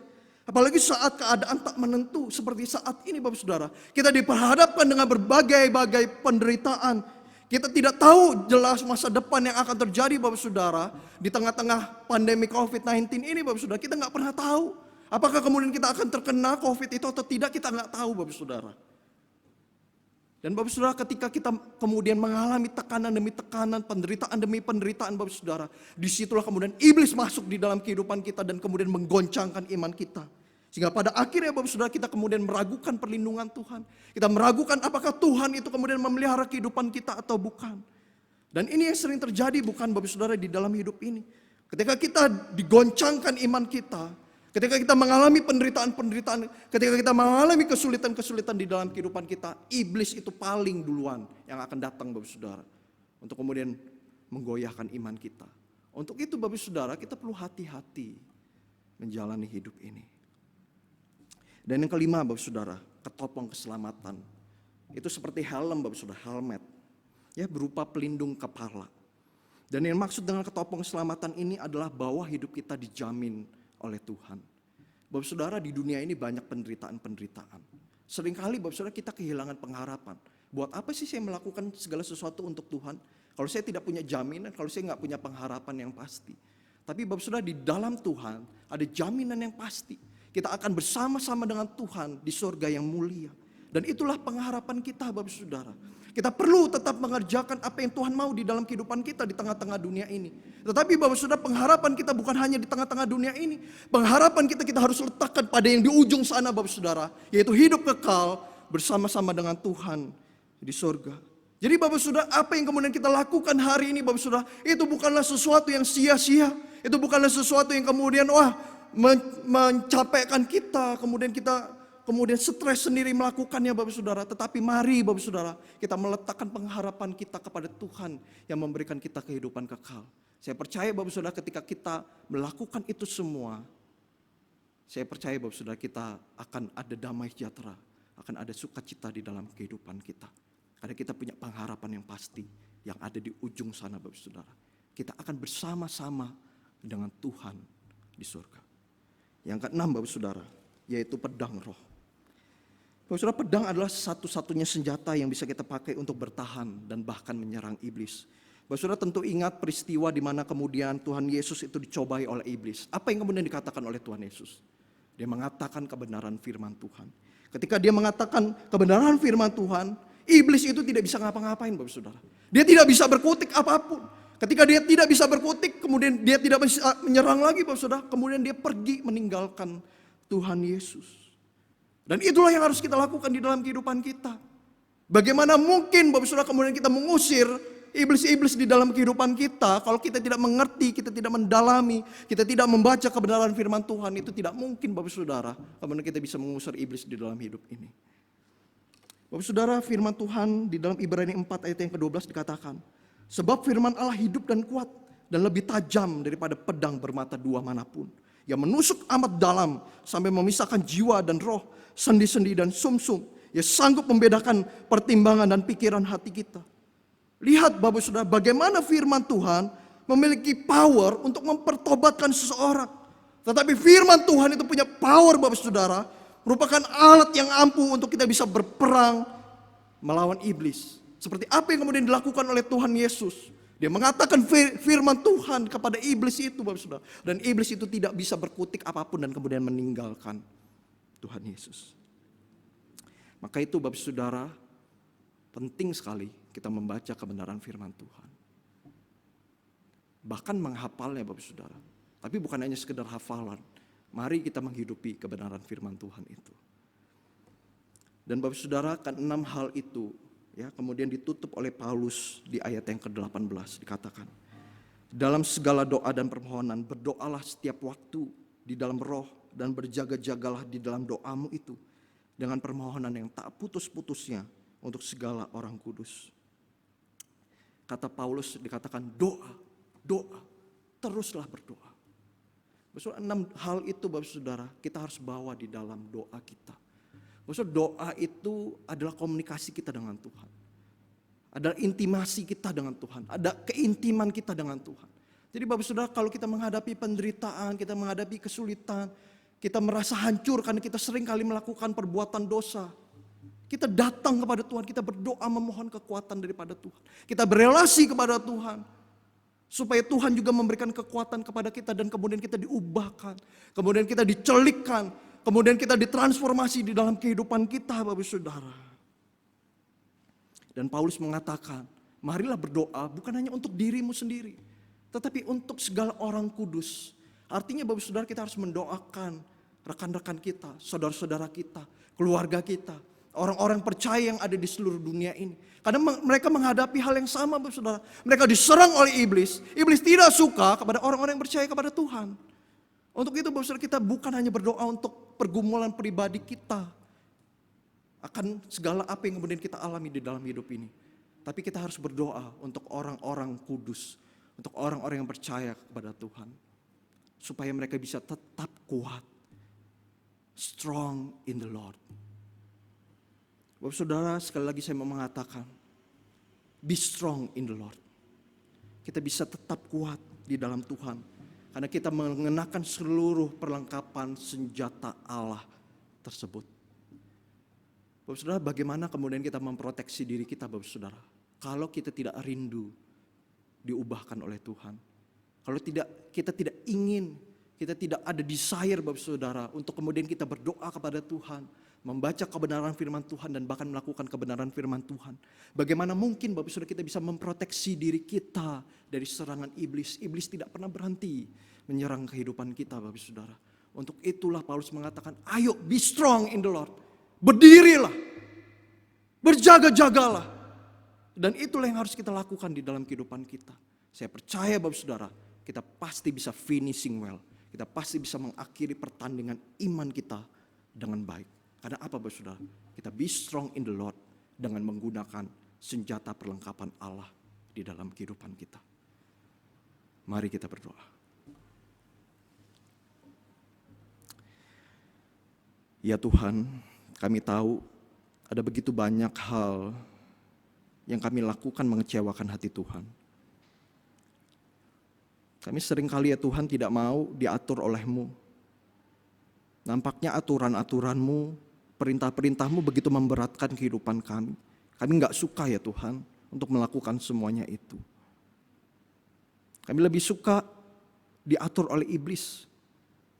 Apalagi saat keadaan tak menentu seperti saat ini Bapak Saudara. Kita diperhadapkan dengan berbagai-bagai penderitaan. Kita tidak tahu jelas masa depan yang akan terjadi Bapak Saudara. Di tengah-tengah pandemi COVID-19 ini Bapak Saudara, kita gak pernah tahu. Apakah kemudian kita akan terkena COVID itu atau tidak, kita gak tahu Bapak Saudara. Dan Bapak Saudara, ketika kita kemudian mengalami tekanan demi tekanan, penderitaan demi penderitaan Bapak Saudara, disitulah kemudian iblis masuk di dalam kehidupan kita dan kemudian menggoncangkan iman kita. Sehingga pada akhirnya Bapak Saudara, kita kemudian meragukan perlindungan Tuhan. Kita meragukan apakah Tuhan itu kemudian memelihara kehidupan kita atau bukan. Dan ini yang sering terjadi bukan Bapak Saudara di dalam hidup ini. Ketika kita digoncangkan iman kita, ketika kita mengalami penderitaan-penderitaan, ketika kita mengalami kesulitan-kesulitan di dalam kehidupan kita, iblis itu paling duluan yang akan datang Bapak Saudara. Untuk kemudian menggoyahkan iman kita. Untuk itu Bapak Saudara, kita perlu hati-hati menjalani hidup ini. Dan yang kelima Bapak Saudara, ketopong keselamatan. Itu seperti helm Bapak Saudara, helmet. Ya, berupa pelindung kepala. Dan yang maksud dengan ketopong keselamatan ini adalah bahwa hidup kita dijamin oleh Tuhan. Bapak Saudara, di dunia ini banyak penderitaan-penderitaan. Seringkali Bapak Saudara kita kehilangan pengharapan. Buat apa sih saya melakukan segala sesuatu untuk Tuhan? Kalau saya tidak punya jaminan, kalau saya nggak punya pengharapan yang pasti. Tapi Bapak Saudara, di dalam Tuhan ada jaminan yang pasti. Kita akan bersama-sama dengan Tuhan di surga yang mulia. Dan itulah pengharapan kita Bapak Saudara. Kita perlu tetap mengerjakan apa yang Tuhan mau di dalam kehidupan kita di tengah-tengah dunia ini. Tetapi Bapak Saudara, pengharapan kita bukan hanya di tengah-tengah dunia ini. Pengharapan kita harus letakkan pada yang di ujung sana Bapak Saudara. Yaitu hidup kekal bersama-sama dengan Tuhan di surga. Jadi Bapak Saudara, apa yang kemudian kita lakukan hari ini Bapak Saudara, itu bukanlah sesuatu yang sia-sia. Itu bukanlah sesuatu yang kemudian mencapaikan kita, kemudian stres sendiri melakukannya Bapak Saudara. Tetapi mari Bapak Saudara, kita meletakkan pengharapan kita kepada Tuhan yang memberikan kita kehidupan kekal. Saya percaya Bapak Saudara, ketika kita melakukan itu semua, saya percaya Bapak Saudara, kita akan ada damai sejahtera, akan ada sukacita di dalam kehidupan kita. Karena kita punya pengharapan yang pasti yang ada di ujung sana Bapak Saudara. Kita akan bersama-sama dengan Tuhan di surga. Yang keenam Bapak Saudara, yaitu pedang roh. Bapak Saudara, pedang adalah satu-satunya senjata yang bisa kita pakai untuk bertahan dan bahkan menyerang iblis. Bapak Saudara tentu ingat peristiwa di mana kemudian Tuhan Yesus itu dicobai oleh iblis. Apa yang kemudian dikatakan oleh Tuhan Yesus? Dia mengatakan kebenaran firman Tuhan. Ketika dia mengatakan kebenaran firman Tuhan, iblis itu tidak bisa ngapa-ngapain Bapak Saudara. Dia tidak bisa berkutik apapun. Ketika dia tidak bisa berkutik, kemudian dia tidak bisa menyerang lagi Bapak Saudara. Kemudian dia pergi meninggalkan Tuhan Yesus. Dan itulah yang harus kita lakukan di dalam kehidupan kita. Bagaimana mungkin Bapak Saudara kemudian kita mengusir iblis-iblis di dalam kehidupan kita, kalau kita tidak mengerti, kita tidak mendalami, kita tidak membaca kebenaran firman Tuhan, itu tidak mungkin Bapak Saudara kemudian kita bisa mengusir iblis di dalam hidup ini. Bapak Saudara, firman Tuhan di dalam Ibrani 4 ayat yang ke-12 dikatakan, sebab firman Allah hidup dan kuat dan lebih tajam daripada pedang bermata dua manapun, yang menusuk amat dalam sampai memisahkan jiwa dan roh, sendi-sendi dan sumsum, yang sanggup membedakan pertimbangan dan pikiran hati kita. Lihat Bapak Saudara, bagaimana firman Tuhan memiliki power untuk mempertobatkan seseorang. Tetapi firman Tuhan itu punya power Bapak Saudara, merupakan alat yang ampuh untuk kita bisa berperang melawan iblis. Seperti apa yang kemudian dilakukan oleh Tuhan Yesus Dia mengatakan firman Tuhan kepada iblis itu, Bapak Saudara. Dan iblis itu tidak bisa berkutik apapun dan kemudian meninggalkan Tuhan Yesus. Maka itu Bapak Saudara, penting sekali kita membaca kebenaran firman Tuhan. Bahkan menghafalnya Bapak Saudara. Tapi bukan hanya sekedar hafalan. Mari kita menghidupi kebenaran firman Tuhan itu. Dan Bapak Saudara, kan 6 hal itu ya kemudian ditutup oleh Paulus di ayat yang ke-18 dikatakan. Dalam segala doa dan permohonan berdoalah setiap waktu di dalam roh dan berjaga-jagalah di dalam doamu itu dengan permohonan yang tak putus-putusnya untuk segala orang kudus. Kata Paulus dikatakan doa, teruslah berdoa. Maksudnya 6 hal itu Bapak Saudara kita harus bawa di dalam doa kita. Maksudnya doa itu adalah komunikasi kita dengan Tuhan. Ada intimasi kita dengan Tuhan. Ada keintiman kita dengan Tuhan. Jadi Bapak Saudara kalau kita menghadapi penderitaan, kita menghadapi kesulitan, kita merasa hancur karena kita sering kali melakukan perbuatan dosa. Kita datang kepada Tuhan, kita berdoa memohon kekuatan daripada Tuhan. Kita berelasi kepada Tuhan. Supaya Tuhan juga memberikan kekuatan kepada kita dan kemudian kita diubahkan. Kemudian kita dicelikkan. Kemudian kita ditransformasi di dalam kehidupan kita Bapak Saudara. Dan Paulus mengatakan, marilah berdoa bukan hanya untuk dirimu sendiri. Tetapi untuk segala orang kudus. Artinya Bapak Saudara kita harus mendoakan rekan-rekan kita, saudara-saudara kita, keluarga kita. Orang-orang percaya yang ada di seluruh dunia ini. Karena mereka menghadapi hal yang sama Bapak Saudara. Mereka diserang oleh iblis. Iblis tidak suka kepada orang-orang yang percaya kepada Tuhan. Untuk itu Bapak Saudara kita bukan hanya berdoa untuk pergumulan pribadi kita. Akan segala apa yang kemudian kita alami di dalam hidup ini. Tapi kita harus berdoa untuk orang-orang kudus. Untuk orang-orang yang percaya kepada Tuhan. Supaya mereka bisa tetap kuat. Strong in the Lord. Bapak Saudara sekali lagi saya mau mengatakan. Be strong in the Lord. Kita bisa tetap kuat di dalam Tuhan. Karena kita mengenakan seluruh perlengkapan senjata Allah tersebut. Bapak Saudara, bagaimana kemudian kita memproteksi diri kita Bapak Saudara? Kalau kita tidak rindu diubahkan oleh Tuhan. Kalau kita tidak ingin, kita tidak ada desire Bapak Saudara untuk kemudian kita berdoa kepada Tuhan. Membaca kebenaran firman Tuhan dan bahkan melakukan kebenaran firman Tuhan. Bagaimana mungkin Bapak Saudara kita bisa memproteksi diri kita dari serangan iblis. Iblis tidak pernah berhenti menyerang kehidupan kita Bapak Saudara. Untuk itulah Paulus mengatakan, ayo be strong in the Lord. Berdirilah. Berjaga-jagalah. Dan itulah yang harus kita lakukan di dalam kehidupan kita. Saya percaya Bapak Saudara, kita pasti bisa finishing well. Kita pasti bisa mengakhiri pertandingan iman kita dengan baik. Karena apa Bapak Saudara? Kita be strong in the Lord dengan menggunakan senjata perlengkapan Allah di dalam kehidupan kita. Mari kita berdoa. Ya Tuhan, kami tahu ada begitu banyak hal yang kami lakukan mengecewakan hati Tuhan. Kami seringkali ya Tuhan tidak mau diatur oleh-Mu. Nampaknya aturan-aturan-Mu, perintah-perintah-Mu begitu memberatkan kehidupan kami. Kami gak suka ya Tuhan untuk melakukan semuanya itu. Kami lebih suka diatur oleh iblis.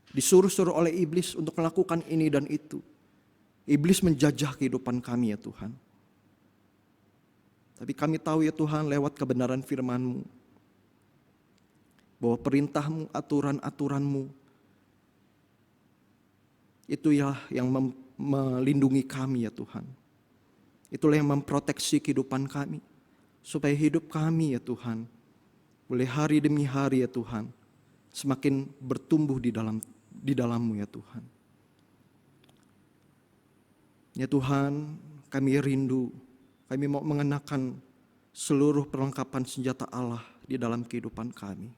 Disuruh-suruh oleh iblis untuk melakukan ini dan itu. Iblis menjajah kehidupan kami ya Tuhan. Tapi kami tahu ya Tuhan lewat kebenaran firman-Mu. Bahwa perintah-Mu, aturan-aturan-Mu. Itu ya yang melindungi kami ya Tuhan. Itulah yang memproteksi kehidupan kami. Supaya hidup kami ya Tuhan. Boleh hari demi hari ya Tuhan. Semakin bertumbuh di dalam-Mu ya Tuhan. Ya Tuhan, kami rindu. Kami mau mengenakan seluruh perlengkapan senjata Allah di dalam kehidupan kami.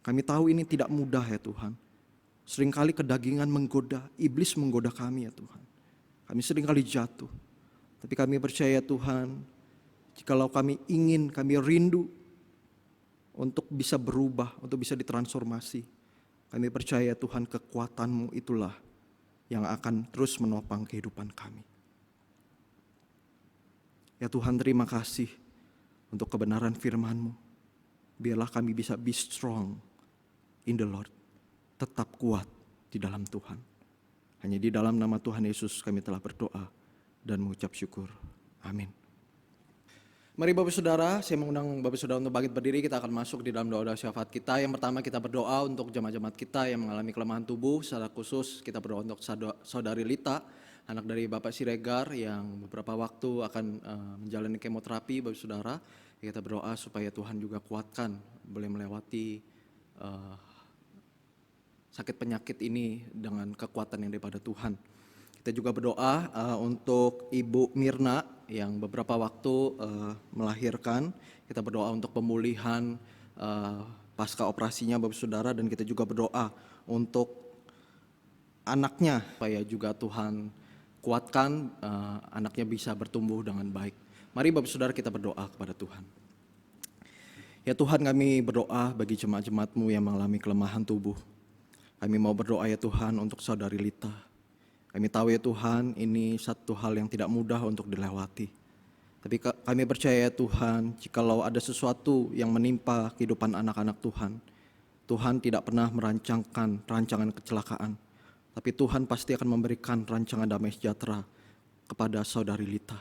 Kami tahu ini tidak mudah ya Tuhan. Seringkali kedagingan menggoda, iblis menggoda kami ya Tuhan. Kami seringkali jatuh. Tapi kami percaya Tuhan, jikalau kami ingin, kami rindu untuk bisa berubah, untuk bisa ditransformasi. Kami percaya Tuhan kekuatan-Mu itulah yang akan terus menopang kehidupan kami. Ya Tuhan terima kasih untuk kebenaran firman-Mu. biarlah kami bisa be strong in the Lord. Tetap kuat di dalam Tuhan. Hanya di dalam nama Tuhan Yesus kami telah berdoa dan mengucap syukur. Amin. Mari Bapak Saudara, saya mengundang Bapak Saudara untuk bangkit berdiri. Kita akan masuk di dalam doa syafaat kita. Yang pertama kita berdoa untuk jemaat-jemaat kita yang mengalami kelemahan tubuh. Secara khusus kita berdoa untuk Saudari Lita, anak dari Bapak Siregar yang beberapa waktu akan menjalani kemoterapi. Bapak Saudara, kita berdoa supaya Tuhan juga kuatkan, boleh melewati sakit penyakit ini dengan kekuatan yang daripada Tuhan. Kita juga berdoa untuk Ibu Mirna yang beberapa waktu melahirkan. Kita berdoa untuk pemulihan pasca operasinya Bapak Saudara, dan kita juga berdoa untuk anaknya supaya juga Tuhan kuatkan anaknya bisa bertumbuh dengan baik. Mari Bapak Saudara kita berdoa kepada Tuhan. Ya Tuhan, kami berdoa bagi jemaat-jemaat-Mu yang mengalami kelemahan tubuh. Kami mau berdoa ya Tuhan untuk Saudari Lita. Kami tahu ya Tuhan, ini satu hal yang tidak mudah untuk dilewati. Tapi kami percaya ya Tuhan, jikalau ada sesuatu yang menimpa kehidupan anak-anak Tuhan, Tuhan tidak pernah merancangkan rancangan kecelakaan. Tapi Tuhan pasti akan memberikan rancangan damai sejahtera kepada Saudari Lita.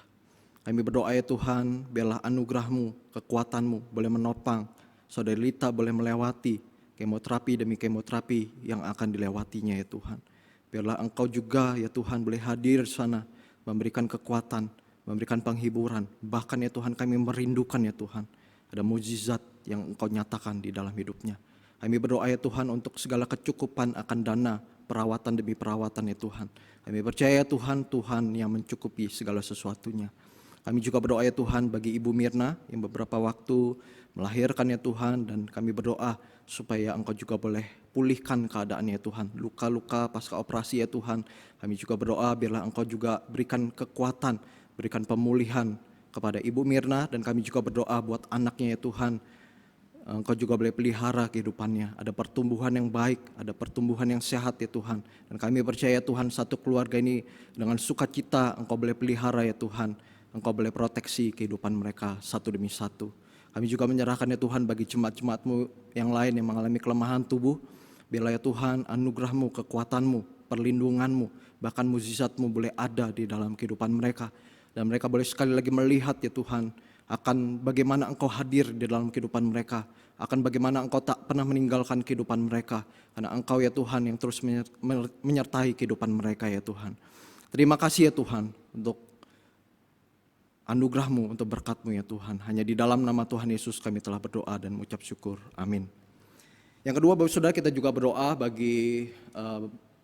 Kami berdoa ya Tuhan, biarlah anugerah-Mu, kekuatan-Mu boleh menopang Saudari Lita boleh melewati kemoterapi demi kemoterapi yang akan dilewatinya ya Tuhan. Biarlah Engkau juga ya Tuhan boleh hadir di sana, memberikan kekuatan, memberikan penghiburan. Bahkan ya Tuhan kami merindukan ya Tuhan, ada mukjizat yang Engkau nyatakan di dalam hidupnya. Kami berdoa ya Tuhan untuk segala kecukupan akan dana, perawatan demi perawatan ya Tuhan. Kami percaya Tuhan, Tuhan yang mencukupi segala sesuatunya. Kami juga berdoa ya Tuhan bagi Ibu Mirna yang beberapa waktu melahirkan ya Tuhan, dan kami berdoa supaya Engkau juga boleh pulihkan keadaannya ya Tuhan. Luka-luka pasca operasi ya Tuhan, kami juga berdoa biarlah Engkau juga berikan kekuatan, berikan pemulihan kepada Ibu Mirna, dan kami juga berdoa buat anaknya ya Tuhan. Engkau juga boleh pelihara kehidupannya, ada pertumbuhan yang baik, ada pertumbuhan yang sehat ya Tuhan. Dan kami percaya Tuhan, satu keluarga ini dengan sukacita Engkau boleh pelihara ya Tuhan. Engkau boleh proteksi kehidupan mereka satu demi satu. Kami juga menyerahkan ya Tuhan bagi jemaat-jemaat-Mu yang lain yang mengalami kelemahan tubuh. Biarlah ya Tuhan anugerah-Mu, kekuatan-Mu, perlindungan-Mu, bahkan mukjizat-Mu boleh ada di dalam kehidupan mereka. Dan mereka boleh sekali lagi melihat ya Tuhan akan bagaimana Engkau hadir di dalam kehidupan mereka. Akan bagaimana Engkau tak pernah meninggalkan kehidupan mereka. Karena Engkau ya Tuhan yang terus menyertai kehidupan mereka ya Tuhan. Terima kasih ya Tuhan untuk anugerah-Mu, untuk berkat-Mu ya Tuhan. Hanya di dalam nama Tuhan Yesus kami telah berdoa dan mengucap syukur. Amin. Yang kedua Bapak Saudara, kita juga berdoa bagi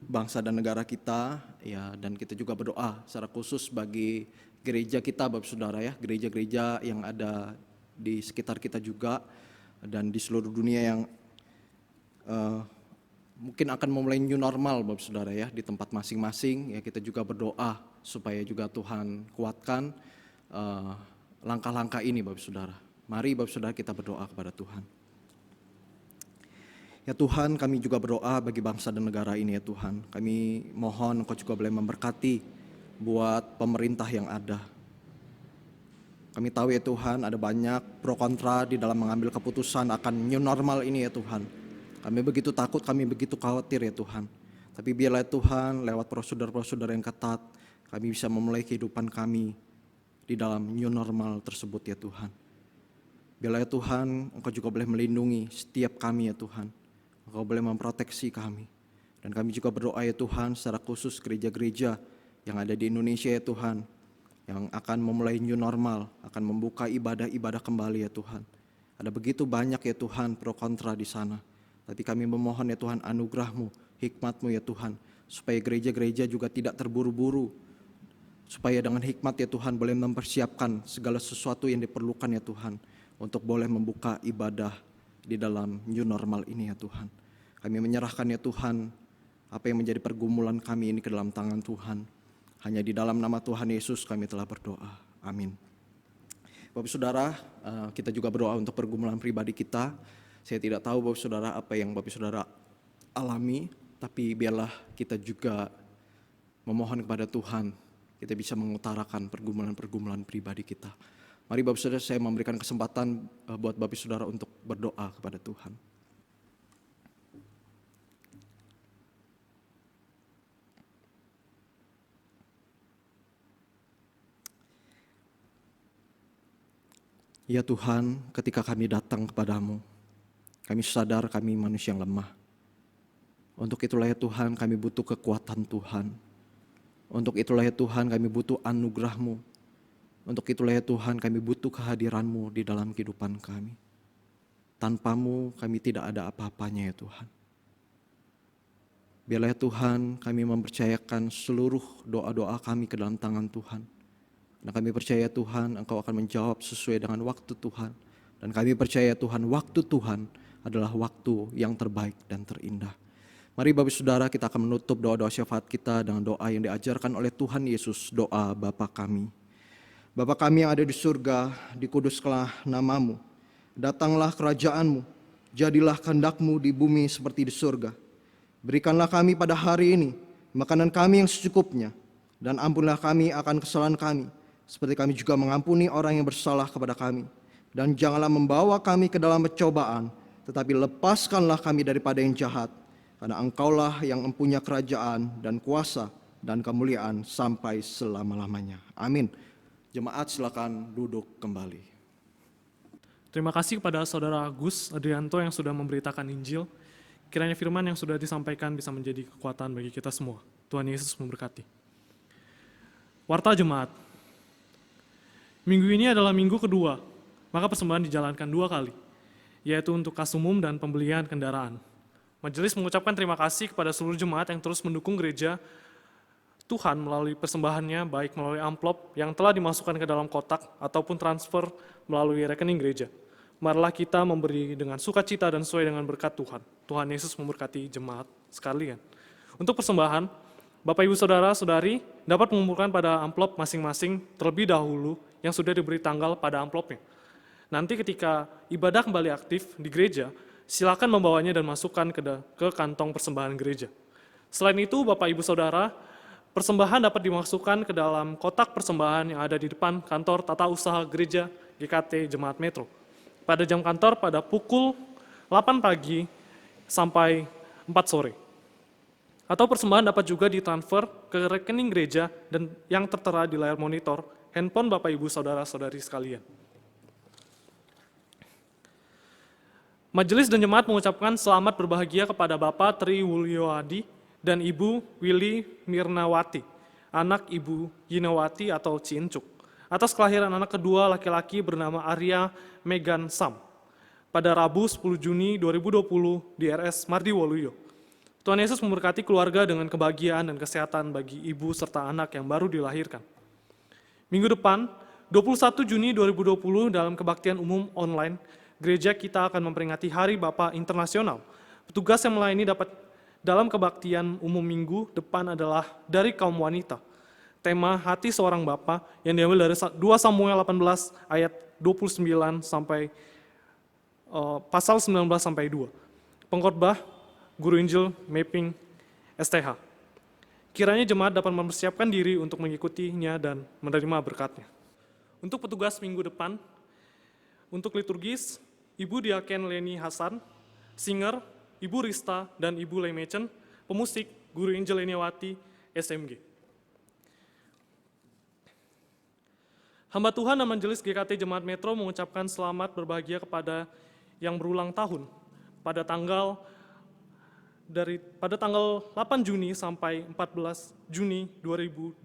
bangsa dan negara kita ya, dan kita juga berdoa secara khusus bagi gereja kita Bapak Saudara ya, gereja-gereja yang ada di sekitar kita juga dan di seluruh dunia yang mungkin akan memulai new normal Bapak Saudara ya, di tempat masing-masing ya. Kita juga berdoa supaya juga Tuhan kuatkan langkah-langkah ini Bapak Saudara. Mari Bapak Saudara kita berdoa kepada Tuhan. Ya Tuhan, kami juga berdoa bagi bangsa dan negara ini ya Tuhan. Kami mohon Engkau juga boleh memberkati buat pemerintah yang ada. Kami tahu ya Tuhan, ada banyak pro kontra di dalam mengambil keputusan akan new normal ini ya Tuhan. Kami begitu takut, kami begitu khawatir ya Tuhan. Tapi biarlah ya Tuhan, lewat prosedur-prosedur yang ketat, kami bisa memulai kehidupan kami di dalam new normal tersebut ya Tuhan. Biarlah ya Tuhan, Engkau juga boleh melindungi setiap kami ya Tuhan. Engkau boleh memproteksi kami. Dan kami juga berdoa ya Tuhan, secara khusus gereja-gereja yang ada di Indonesia ya Tuhan, yang akan memulai new normal, akan membuka ibadah-ibadah kembali ya Tuhan. Ada begitu banyak ya Tuhan pro kontra di sana. Tapi kami memohon ya Tuhan anugerah-Mu, hikmat-Mu ya Tuhan, supaya gereja-gereja juga tidak terburu-buru, supaya dengan hikmat ya Tuhan boleh mempersiapkan segala sesuatu yang diperlukan ya Tuhan, untuk boleh membuka ibadah di dalam new normal ini ya Tuhan. Kami menyerahkan ya Tuhan apa yang menjadi pergumulan kami ini ke dalam tangan Tuhan. Hanya di dalam nama Tuhan Yesus kami telah berdoa. Amin. Bapak Saudara, kita juga berdoa untuk pergumulan pribadi kita. Saya tidak tahu Bapak Saudara apa yang Bapak Saudara alami, tapi biarlah kita juga memohon kepada Tuhan, kita bisa mengutarakan pergumulan-pergumulan pribadi kita. Mari Bapak Saudara, saya memberikan kesempatan buat Bapak Saudara untuk berdoa kepada Tuhan. Ya Tuhan, ketika kami datang kepadamu, kami sadar kami manusia yang lemah. Untuk itulah ya Tuhan, kami butuh kekuatan Tuhan. Untuk itulah ya Tuhan, kami butuh anugerah-Mu. Untuk itulah ya Tuhan, kami butuh kehadiran-Mu di dalam kehidupan kami. Tanpa-Mu kami tidak ada apa-apanya ya Tuhan. Biarlah ya Tuhan, kami mempercayakan seluruh doa-doa kami ke dalam tangan Tuhan. Dan kami percaya Tuhan, Engkau akan menjawab sesuai dengan waktu Tuhan. Dan kami percaya Tuhan, waktu Tuhan adalah waktu yang terbaik dan terindah. Mari Bapak Saudara, kita akan menutup doa-doa syafaat kita dengan doa yang diajarkan oleh Tuhan Yesus, doa Bapa kami. Bapa kami yang ada di surga, dikuduskanlah nama-Mu. Datanglah kerajaan-Mu, jadilah kehendak-Mu di bumi seperti di surga. Berikanlah kami pada hari ini makanan kami yang secukupnya, dan ampunilah kami akan kesalahan kami, seperti kami juga mengampuni orang yang bersalah kepada kami. Dan janganlah membawa kami ke dalam pencobaan, tetapi lepaskanlah kami daripada yang jahat. Karena Engkaulah yang mempunyai kerajaan dan kuasa dan kemuliaan sampai selama-lamanya. Amin. Jemaat silakan duduk kembali. Terima kasih kepada Saudara Agus Adrianto yang sudah memberitakan Injil. Kiranya firman yang sudah disampaikan bisa menjadi kekuatan bagi kita semua. Tuhan Yesus memberkati. Warta Jemaat. Minggu ini adalah minggu kedua, maka persembahan dijalankan 2 kali, yaitu untuk kas umum dan pembelian kendaraan. Majelis mengucapkan terima kasih kepada seluruh jemaat yang terus mendukung gereja Tuhan melalui persembahannya, baik melalui amplop yang telah dimasukkan ke dalam kotak ataupun transfer melalui rekening gereja. Marilah kita memberi dengan sukacita dan sesuai dengan berkat Tuhan. Tuhan Yesus memberkati jemaat sekalian. Untuk persembahan, Bapak Ibu Saudara-saudari dapat mengumpulkan pada amplop masing-masing terlebih dahulu yang sudah diberi tanggal pada amplopnya. Nanti ketika ibadah kembali aktif di gereja, silakan membawanya dan masukkan ke kantong persembahan gereja. Selain itu, Bapak Ibu Saudara, persembahan dapat dimasukkan ke dalam kotak persembahan yang ada di depan kantor Tata Usaha Gereja GKT Jemaat Metro. Pada jam kantor pada pukul 8 pagi sampai 4 sore. Atau persembahan dapat juga ditransfer ke rekening gereja dan yang tertera di layar monitor handphone Bapak Ibu Saudara-saudari sekalian. Majelis dan jemaat mengucapkan selamat berbahagia kepada Bapak Tri Wulyowadi dan Ibu Willy Mirnawati, anak Ibu Yinawati atau Cincuk, atas kelahiran anak kedua laki-laki bernama Arya Megan Sam pada Rabu 10 Juni 2020 di RS Mardi Waluyo. Tuhan Yesus memberkati keluarga dengan kebahagiaan dan kesehatan bagi ibu serta anak yang baru dilahirkan. Minggu depan, 21 Juni 2020 dalam kebaktian umum online, gereja kita akan memperingati Hari Bapa Internasional. Petugas yang melayani dapat dalam kebaktian umum minggu depan adalah dari kaum wanita. Tema Hati Seorang Bapa yang diambil dari 2 Samuel 18 ayat 29 sampai pasal 19 sampai 2. Pengkhotbah Guru Injil Mapping STH. Kiranya jemaat dapat mempersiapkan diri untuk mengikutinya dan menerima berkatnya. Untuk petugas minggu depan, untuk liturgis, Ibu Diaken Leni Hasan, singer, Ibu Rista, dan Ibu Lemecen, pemusik, Guru Injil Leniwati, SMG. Hamba Tuhan dan Majelis GKT Jemaat Metro mengucapkan selamat berbahagia kepada yang berulang tahun pada tanggal 8 Juni sampai 14 Juni 2020.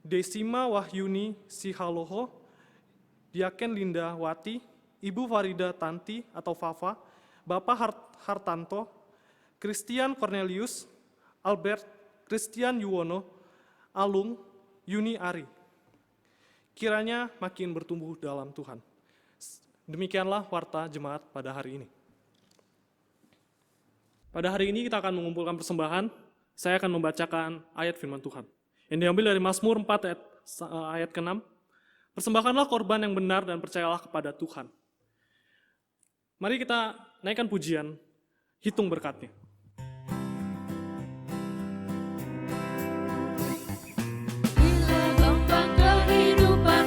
Desima Wahyuni Sihaloho, Diaken Linda Wati, Ibu Farida Tanti atau Fafa, Bapak Hartanto, Christian Cornelius, Albert, Christian Yuwono, Alung, Yuni Ari. Kiranya makin bertumbuh dalam Tuhan. Demikianlah warta jemaat pada hari ini. Pada hari ini kita akan mengumpulkan persembahan. Saya akan membacakan ayat firman Tuhan yang diambil dari Mazmur 4 ayat ke-6. Persembahkanlah korban yang benar dan percayalah kepada Tuhan. Mari kita naikkan pujian, hitung berkatnya. Bila gelombang kehidupan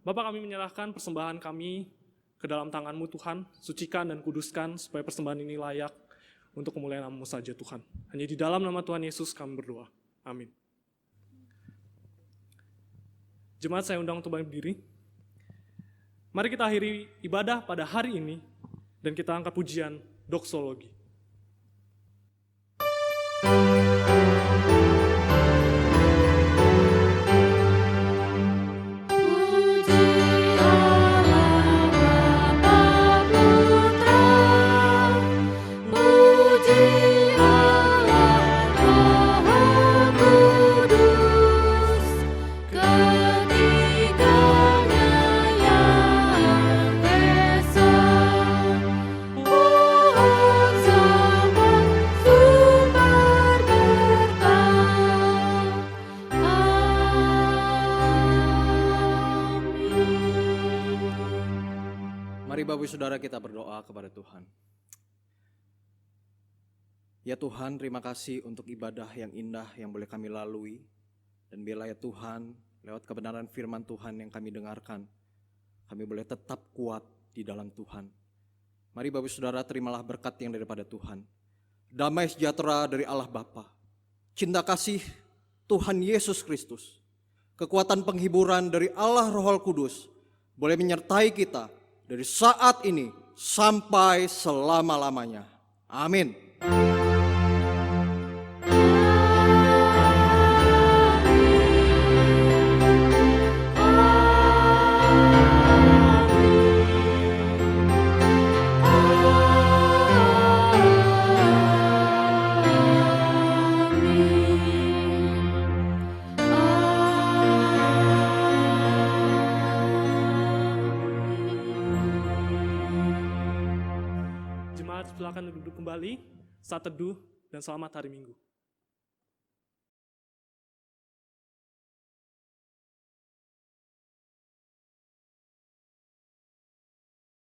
Bapak, kami menyerahkan persembahan kami ke dalam tangan-Mu Tuhan, sucikan dan kuduskan supaya persembahan ini layak untuk kemuliaan nama-Mu saja Tuhan. Hanya di dalam nama Tuhan Yesus kami berdoa. Amin. Jemaat, saya undang untuk berdiri. Mari kita akhiri ibadah pada hari ini dan kita angkat pujian doksologi. Mari Bapak Ibu Saudara kita berdoa kepada Tuhan. Ya Tuhan, terima kasih untuk ibadah yang indah yang boleh kami lalui. Dan biarlah ya Tuhan, lewat kebenaran firman Tuhan yang kami dengarkan, kami boleh tetap kuat di dalam Tuhan. Mari Bapak Ibu Saudara, terimalah berkat yang daripada Tuhan. Damai sejahtera dari Allah Bapa, cinta kasih Tuhan Yesus Kristus, kekuatan penghiburan dari Allah Roh Kudus boleh menyertai kita dari saat ini sampai selama-lamanya. Amin. Silakan duduk kembali, saat teduh, dan selamat hari Minggu.